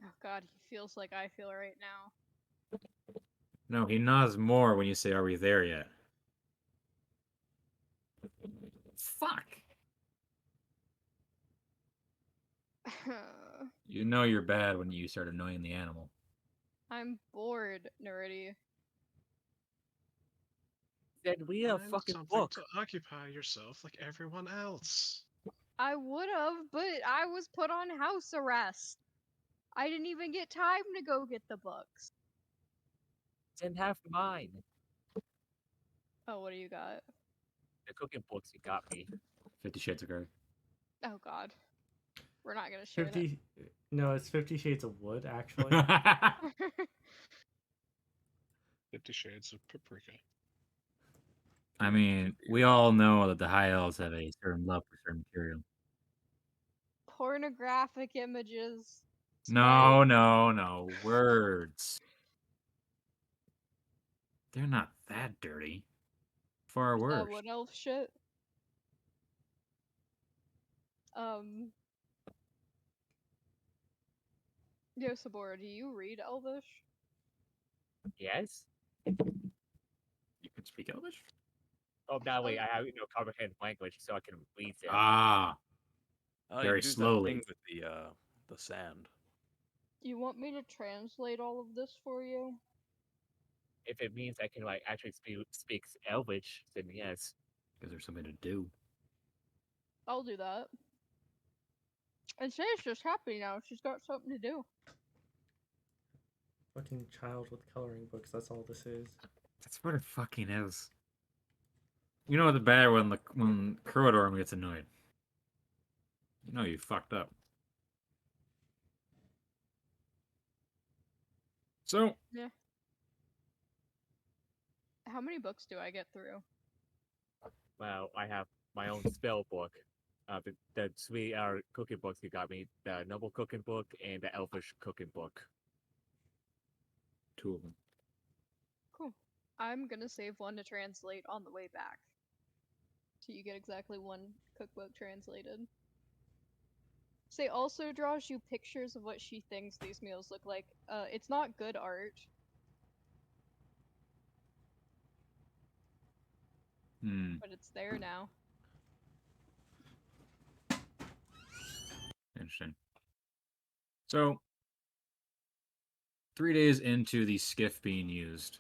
Oh god, he feels like I feel right now. No, he gnaws more when you say, "Are we there yet?" Fuck. You know you're bad when you start annoying the animal. I'm bored, Neridi. Then read a Find fucking something book. to occupy yourself like everyone else. I would have, but I was put on house arrest. I didn't even get time to go get the books. Then have mine. Oh, what do you got? The cooking books you got me. 50 Shades of Grey. Oh god. We're not gonna share 50... No, it's 50 Shades of Wood, actually. that. 50 Shades of Paprika. I mean, we all know that the High Elves have a certain love for certain material. Pornographic images. No, no, no. Words. They're not that dirty. Far worse. What elf shit? Um. Yo, Sabor, do you read Elvish? Yes? You can speak Elvish? Oh, that way I have comprehend language so I can read it. Ah, You very do that slowly. thing with the sand. You want me to translate all of this for you? If it means I can like actually speak Elvish, then yes. Because there's something to do. I'll do that. And Shay's just happy now. She's got something to do. Fucking child with coloring books, that's all this is. That's what it fucking is. You know the bad when Krodorm gets annoyed. You know you fucked up. So Yeah. How many books do I get through? Well, I have my own spell book. The 3 cooking books you got me, the Noble cooking book and the Elvish cooking book. 2 of them. Cool. I'm gonna save one to translate on the way back. So you get exactly one cookbook translated. Say also draws you pictures of what she thinks these meals look like. It's not good art. But it's there now. Interesting. So 3 days into the skiff being used.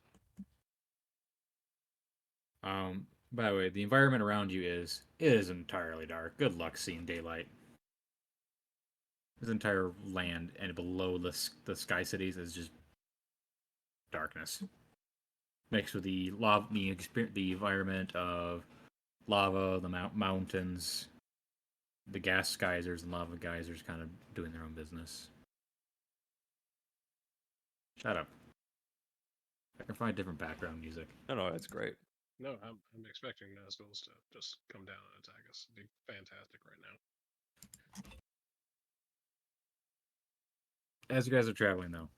By the way, the environment around you is entirely dark. Good luck seeing daylight. This entire land and below the sky cities is just darkness, mixed with the lava, the environment of lava, the mountains, the gas geysers and lava geysers, kind of doing their own business. Shut up. I can find different background music. No, that's great. No, I'm expecting Nazguls to just come down and attack us. It'd be fantastic right now. As you guys are traveling, though,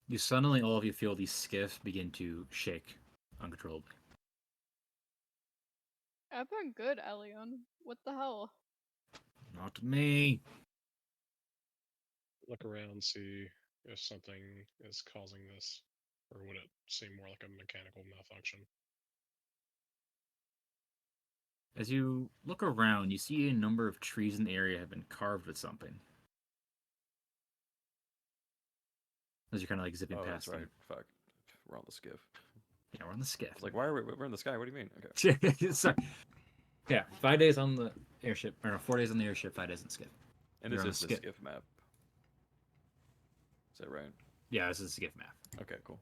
you suddenly all of you feel these skiffs begin to shake uncontrollably. I've been good, Elion. What the hell? Not me. Look around, see if something is causing this, or would it seem more like a mechanical malfunction? As you look around, you see a number of trees in the area have been carved with something. As you're kind of like zipping Oh, past that's right. them. Fuck. We're on the skiff. Yeah, we're on the skiff. It's like, why are we're in the sky? What do you mean? Okay. Sorry. Yeah, 5 days on the airship, or no, 4 days on the airship, 5 days on the skiff. And You're this on is the the skiff. skiff map. Is that right? Yeah, this is the skiff map. Okay, cool.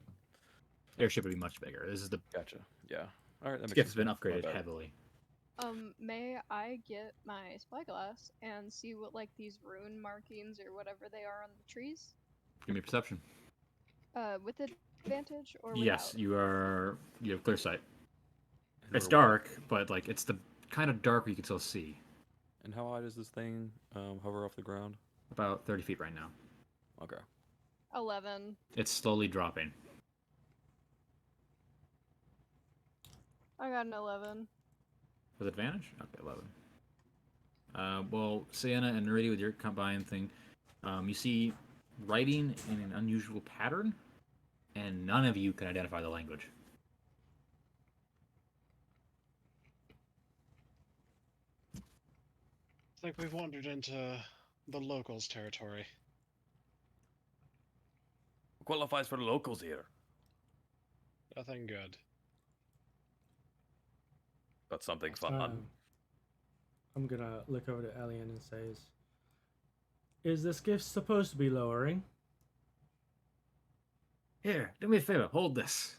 Airship would be much bigger. This is the Gotcha. Yeah. All right. That skiff makes has been sense. My upgraded bad. heavily. May I get my spyglass and see what like these rune markings or whatever they are on the trees? Give me a perception. With advantage or Yes, without? you have clear sight. And It's we're what? dark, but like it's the kind of dark where you can still see. And how high does this thing hover off the ground? About 30 feet right now. Okay. 11. It's slowly dropping. I got an 11. With advantage? Okay, 11. Well, Saeynia and Neridi, with your combined thing, you see writing in an unusual pattern, and none of you can identify the language. I think we've wandered into the locals' territory. What qualifies for the locals here? Nothing good. But something fun. I'm gonna look over to Elian and says, "Is this gift supposed to be lowering?" Here, do me a favor, hold this.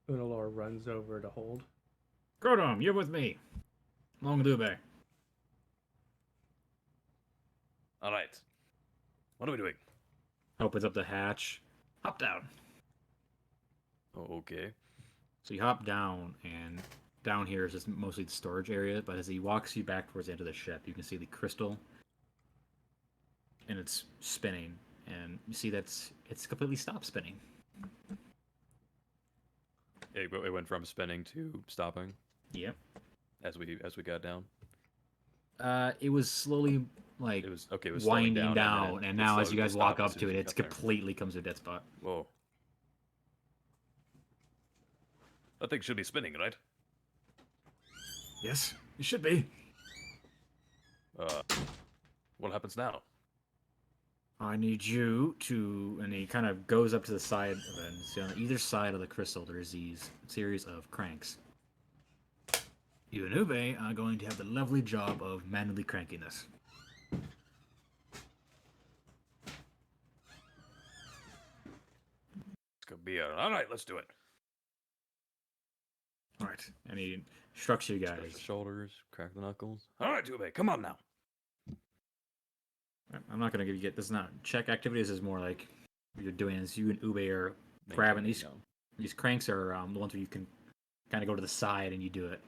Unalor runs over to hold. Krodorm, you're with me. Long Dube. All right. What are we doing? Opens up the hatch. Hop down. Oh, okay. So you hop down, and down here is just mostly the storage area, but as he walks you back towards the end of the ship, you can see the crystal, and it's spinning, and you see it's completely stopped spinning. It went from spinning to stopping Yep. as we got down. It was slowly, like, It was okay. It was winding slowing down, then and it now as slowed- you guys it walk stopped as up soon to as it, we it's got there. completely comes to a dead spot. Whoa. That thing should be spinning, right? Yes, it should be. What happens now? I need you to, and he kind of goes up to the side of it, and see on either side of the crystal there's these series of cranks. You and Ube are going to have the lovely job of manually cranking this. It's gonna be all right. Let's do it. All right, and he instructs you Stretch the guys. shoulders, crack the knuckles. All right, Dube, come on now. I'm not gonna give you this. Is not check activities. Is more like what you're doing is you and Ube are grabbing these. Maintaining, These cranks are the ones where you can kind of go to the side and you do it.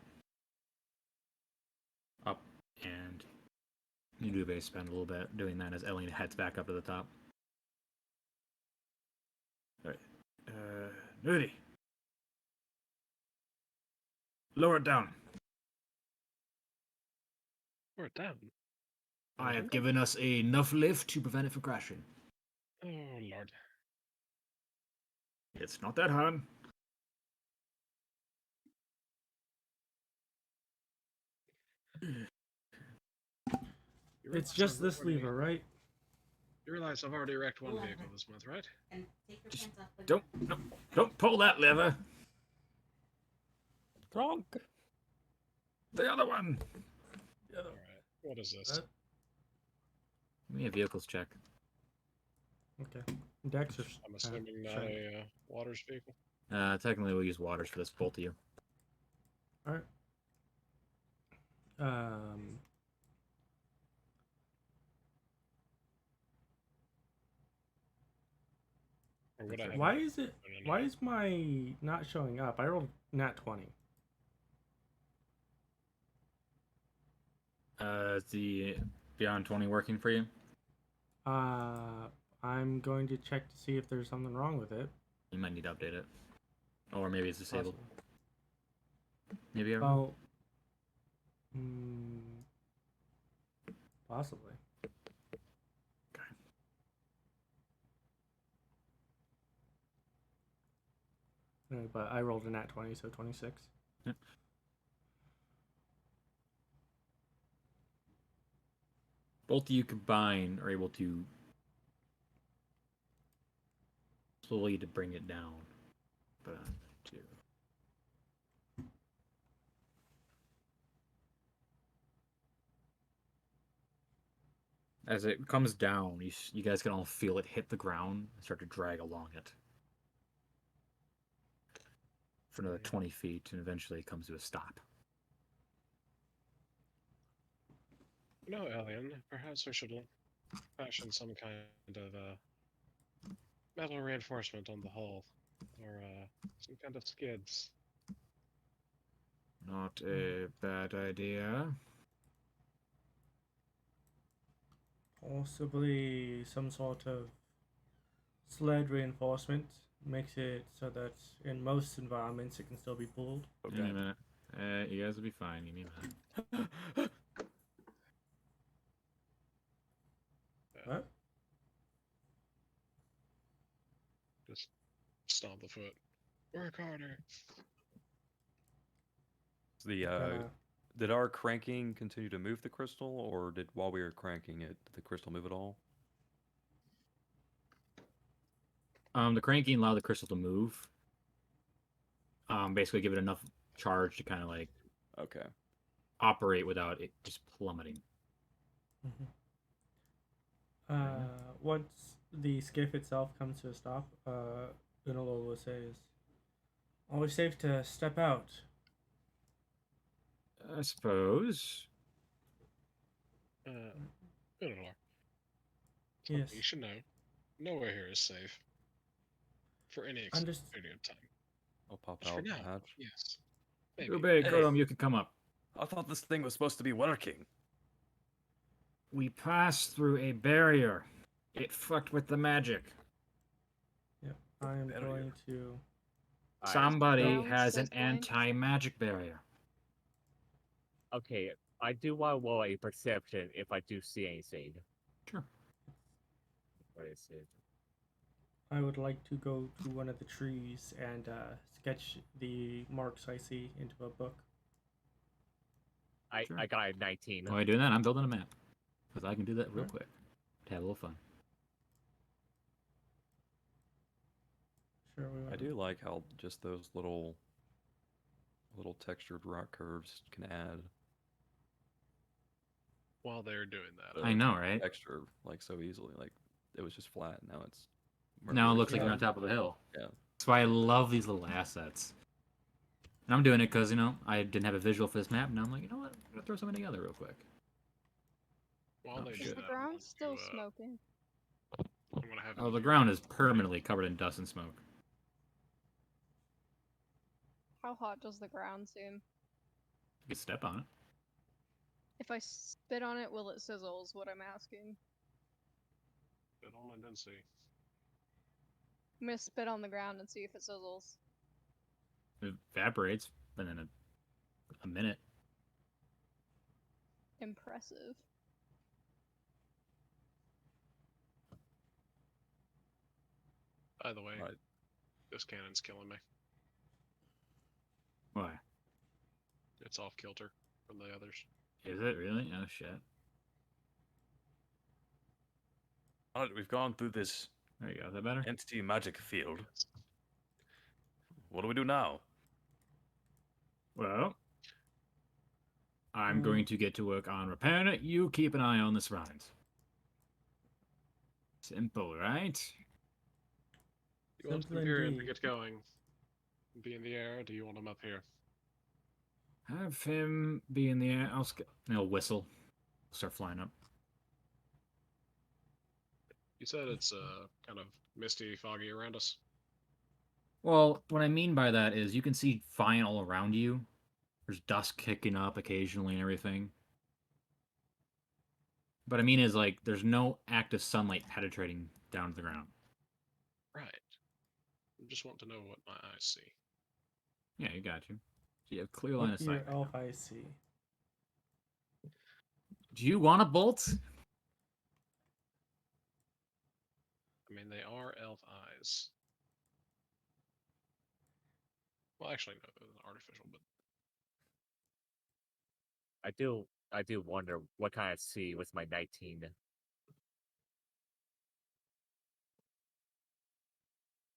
Up, and you and Ube spend a little bit doing that as Ellie heads back up to the top. All right, Neridi. Lower it down. We're down. I have given us enough lift to prevent it from crashing. Oh, Lord. It's not that hard. It's just this lever, right? You realize I've already wrecked one vehicle this month, right? And take your Just pants off. but Don't pull that lever. Drunk. The other one. Alright. What is this? Give me a vehicles check. Okay. Dex or I'm assuming not shiny. a Waters vehicle. Technically, we'll use waters for this, both of you. All right. Or would I have Why it? is it? No, no, no. Why is my not showing up? I rolled nat 20. Is the Beyond 20 working for you? I'm going to check to see if there's something wrong with it. You might need to update it. Or maybe it's disabled. Possibly. Maybe I Well, mm, possibly. No, but I rolled a nat 20, so 26. Yep. Both of you combined are able to slowly to bring it down. But two. As it comes down, you guys can all feel it hit the ground and start to drag along it for another 20 feet, and eventually it comes to a stop. No, Alien, perhaps we should fashion some kind of metal reinforcement on the hull, or some kind of skids. Not a bad idea. Possibly some sort of sled reinforcement makes it so that in most environments it can still be pulled. Give me a minute. You guys will be fine. Give me a minute. What? Just stomp the foot. Work harder. The did our cranking continue to move the crystal, or did while we were cranking it, did the crystal move at all? The cranking allowed the crystal to move. Basically give it enough charge to kind of like Okay. operate without it just plummeting. Once the skiff itself comes to a stop, Unanoa says, "Always safe to step out." I suppose. Unanoa, Yes. you should know. Nowhere here is safe. For any extended period of time. I'll pop Just for out now, the hatch. yes. Maybe. Ube, Krodorm, you can come up. I thought this thing was supposed to be working. We passed through a barrier. It fucked with the magic. Yep. I am Barrier. going to. Somebody Ground has an says blank. anti-magic barrier. Okay, I do want to roll a perception if I do see anything. Sure. What is it? I would like to go to one of the trees and sketch the marks I see into a book. Sure. I got a 19. While you're doing that, I'm building a map. Because I can do that real Sure. quick. To have a little fun. Sure, we I will. do like how just those little textured rock curves can add While they're doing that. I know, right? texture like so easily. Like it was just flat. Now it's Now it looks like Yeah. you're on top of a hill. Yeah. That's why I love these little assets. And I'm doing it because, I didn't have a visual for this map. Now I'm like, you know what? I'm going to throw something together real quick. While they Oh, do Is shit. the that, ground still smoking? I'm gonna have Oh, the you- ground is permanently covered in dust and smoke. How hot does the ground seem? You can step on it. If I spit on it, will it sizzle? Is what I'm asking. Spit on and then see. I'm gonna spit on the ground and see if it sizzles. It evaporates within a minute. Impressive. By the way, Right. this cannon's killing me. Why? It's off kilter from the others. Is it really? Oh, shit. Alright, we've gone through this There you go. Is that better? entity magic field. What do we do now? Well, I'm going to get to work on repairing it. You keep an eye on the surroundings. Simple, right? You want Simple them here and indeed. get going? Be in the air, or do you want them up here? Have him be in the air. He'll whistle. Start flying up. You said it's kind of misty, foggy around us. Well, what I mean by that is you can see fine all around you. There's dust kicking up occasionally and everything. But I mean is like there's no active sunlight penetrating down to the ground. Right. I just want to know what my eyes see. Yeah, you got you. So you have clear line What of your sight. elf I see. Do you want a bolt? I mean, they are elf eyes. Well, actually, no, they're artificial, but I do wonder what kind of see with my 19.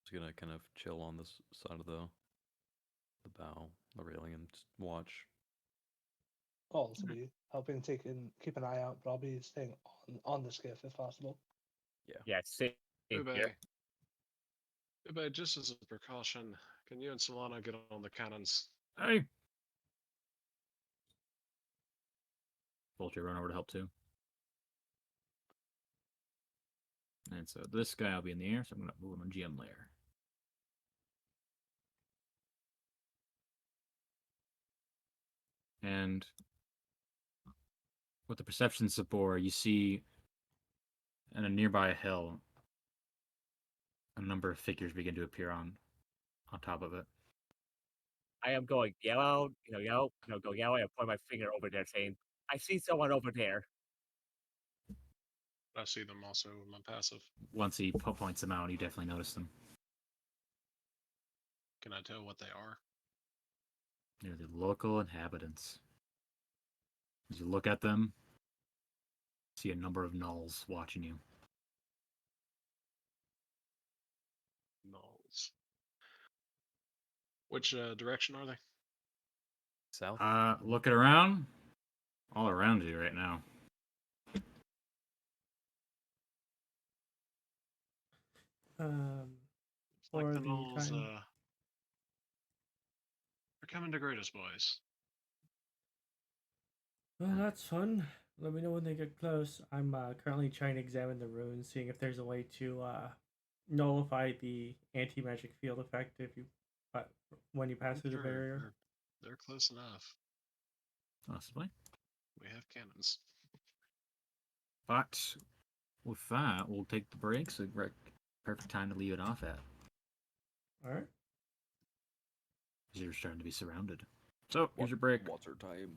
Just gonna kind of chill on this side of the bow, the railing, and just watch. I'll also be helping keep an eye out, but I'll be staying on the skiff if possible. Yeah, same here. Ube, just as a precaution, can you and Solana get on the cannons? Hey. Vulture run over to help too. And so this guy will be in the air, so I'm going to move him on GM layer. And with the Perception Sabor, you see in a nearby hill a number of figures begin to appear on top of it. I am going yellow, go yellow, and point my finger over there saying, I see someone over there. I see them also in my passive. Once he points them out, you definitely notice them. Can I tell what they are? They're the local inhabitants. As you look at them, you see a number of gnolls watching you. Gnolls. Which direction are they? South? Looking around, all around you right now. It's like For the the gnolls time. are coming to greet us, boys. Well, that's fun. Let me know when they get close. I'm currently trying to examine the runes, seeing if there's a way to nullify the anti-magic field effect when you pass through the barrier. They're close enough. Possibly. We have cannons. But with that, we'll take the break. So perfect time to leave it off at. All right. Because you're starting to be surrounded. So here's your break. Water time.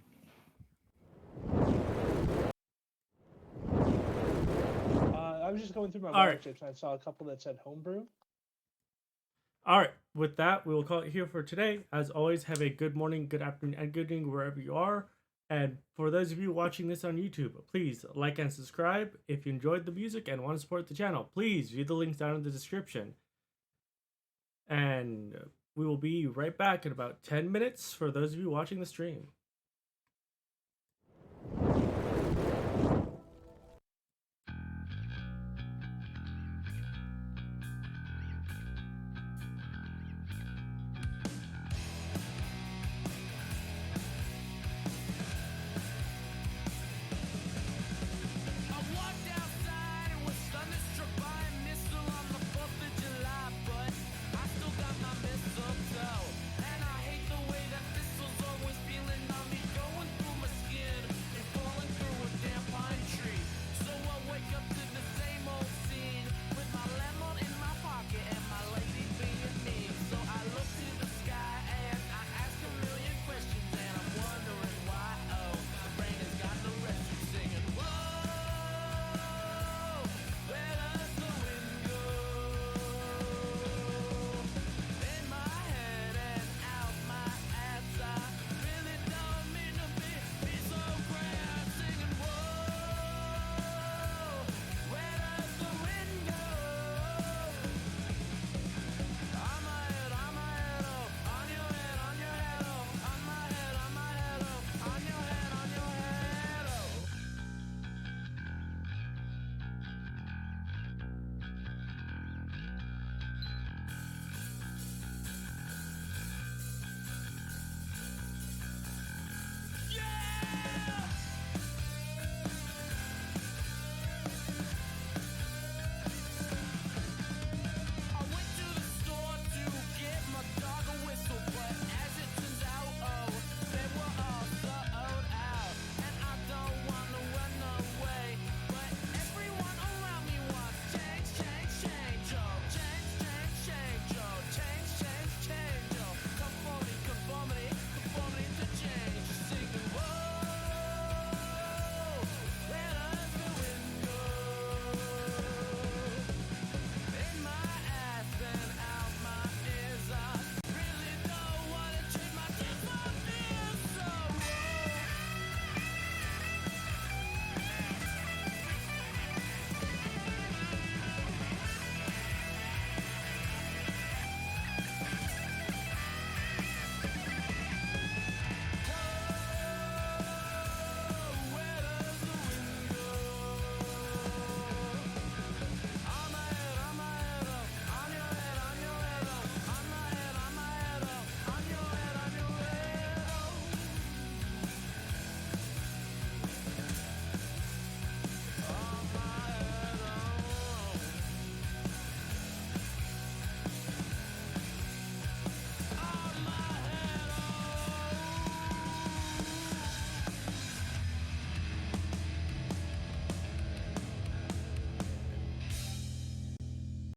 I was just going through my All right. relatives and I saw a couple that said homebrew. All right. With that, we will call it here for today. As always, have a good morning, good afternoon, and good evening wherever you are. And for those of you watching this on YouTube, please like and subscribe. If you enjoyed the music and want to support the channel, please view the links down in the description. And we will be right back in about 10 minutes for those of you watching the stream.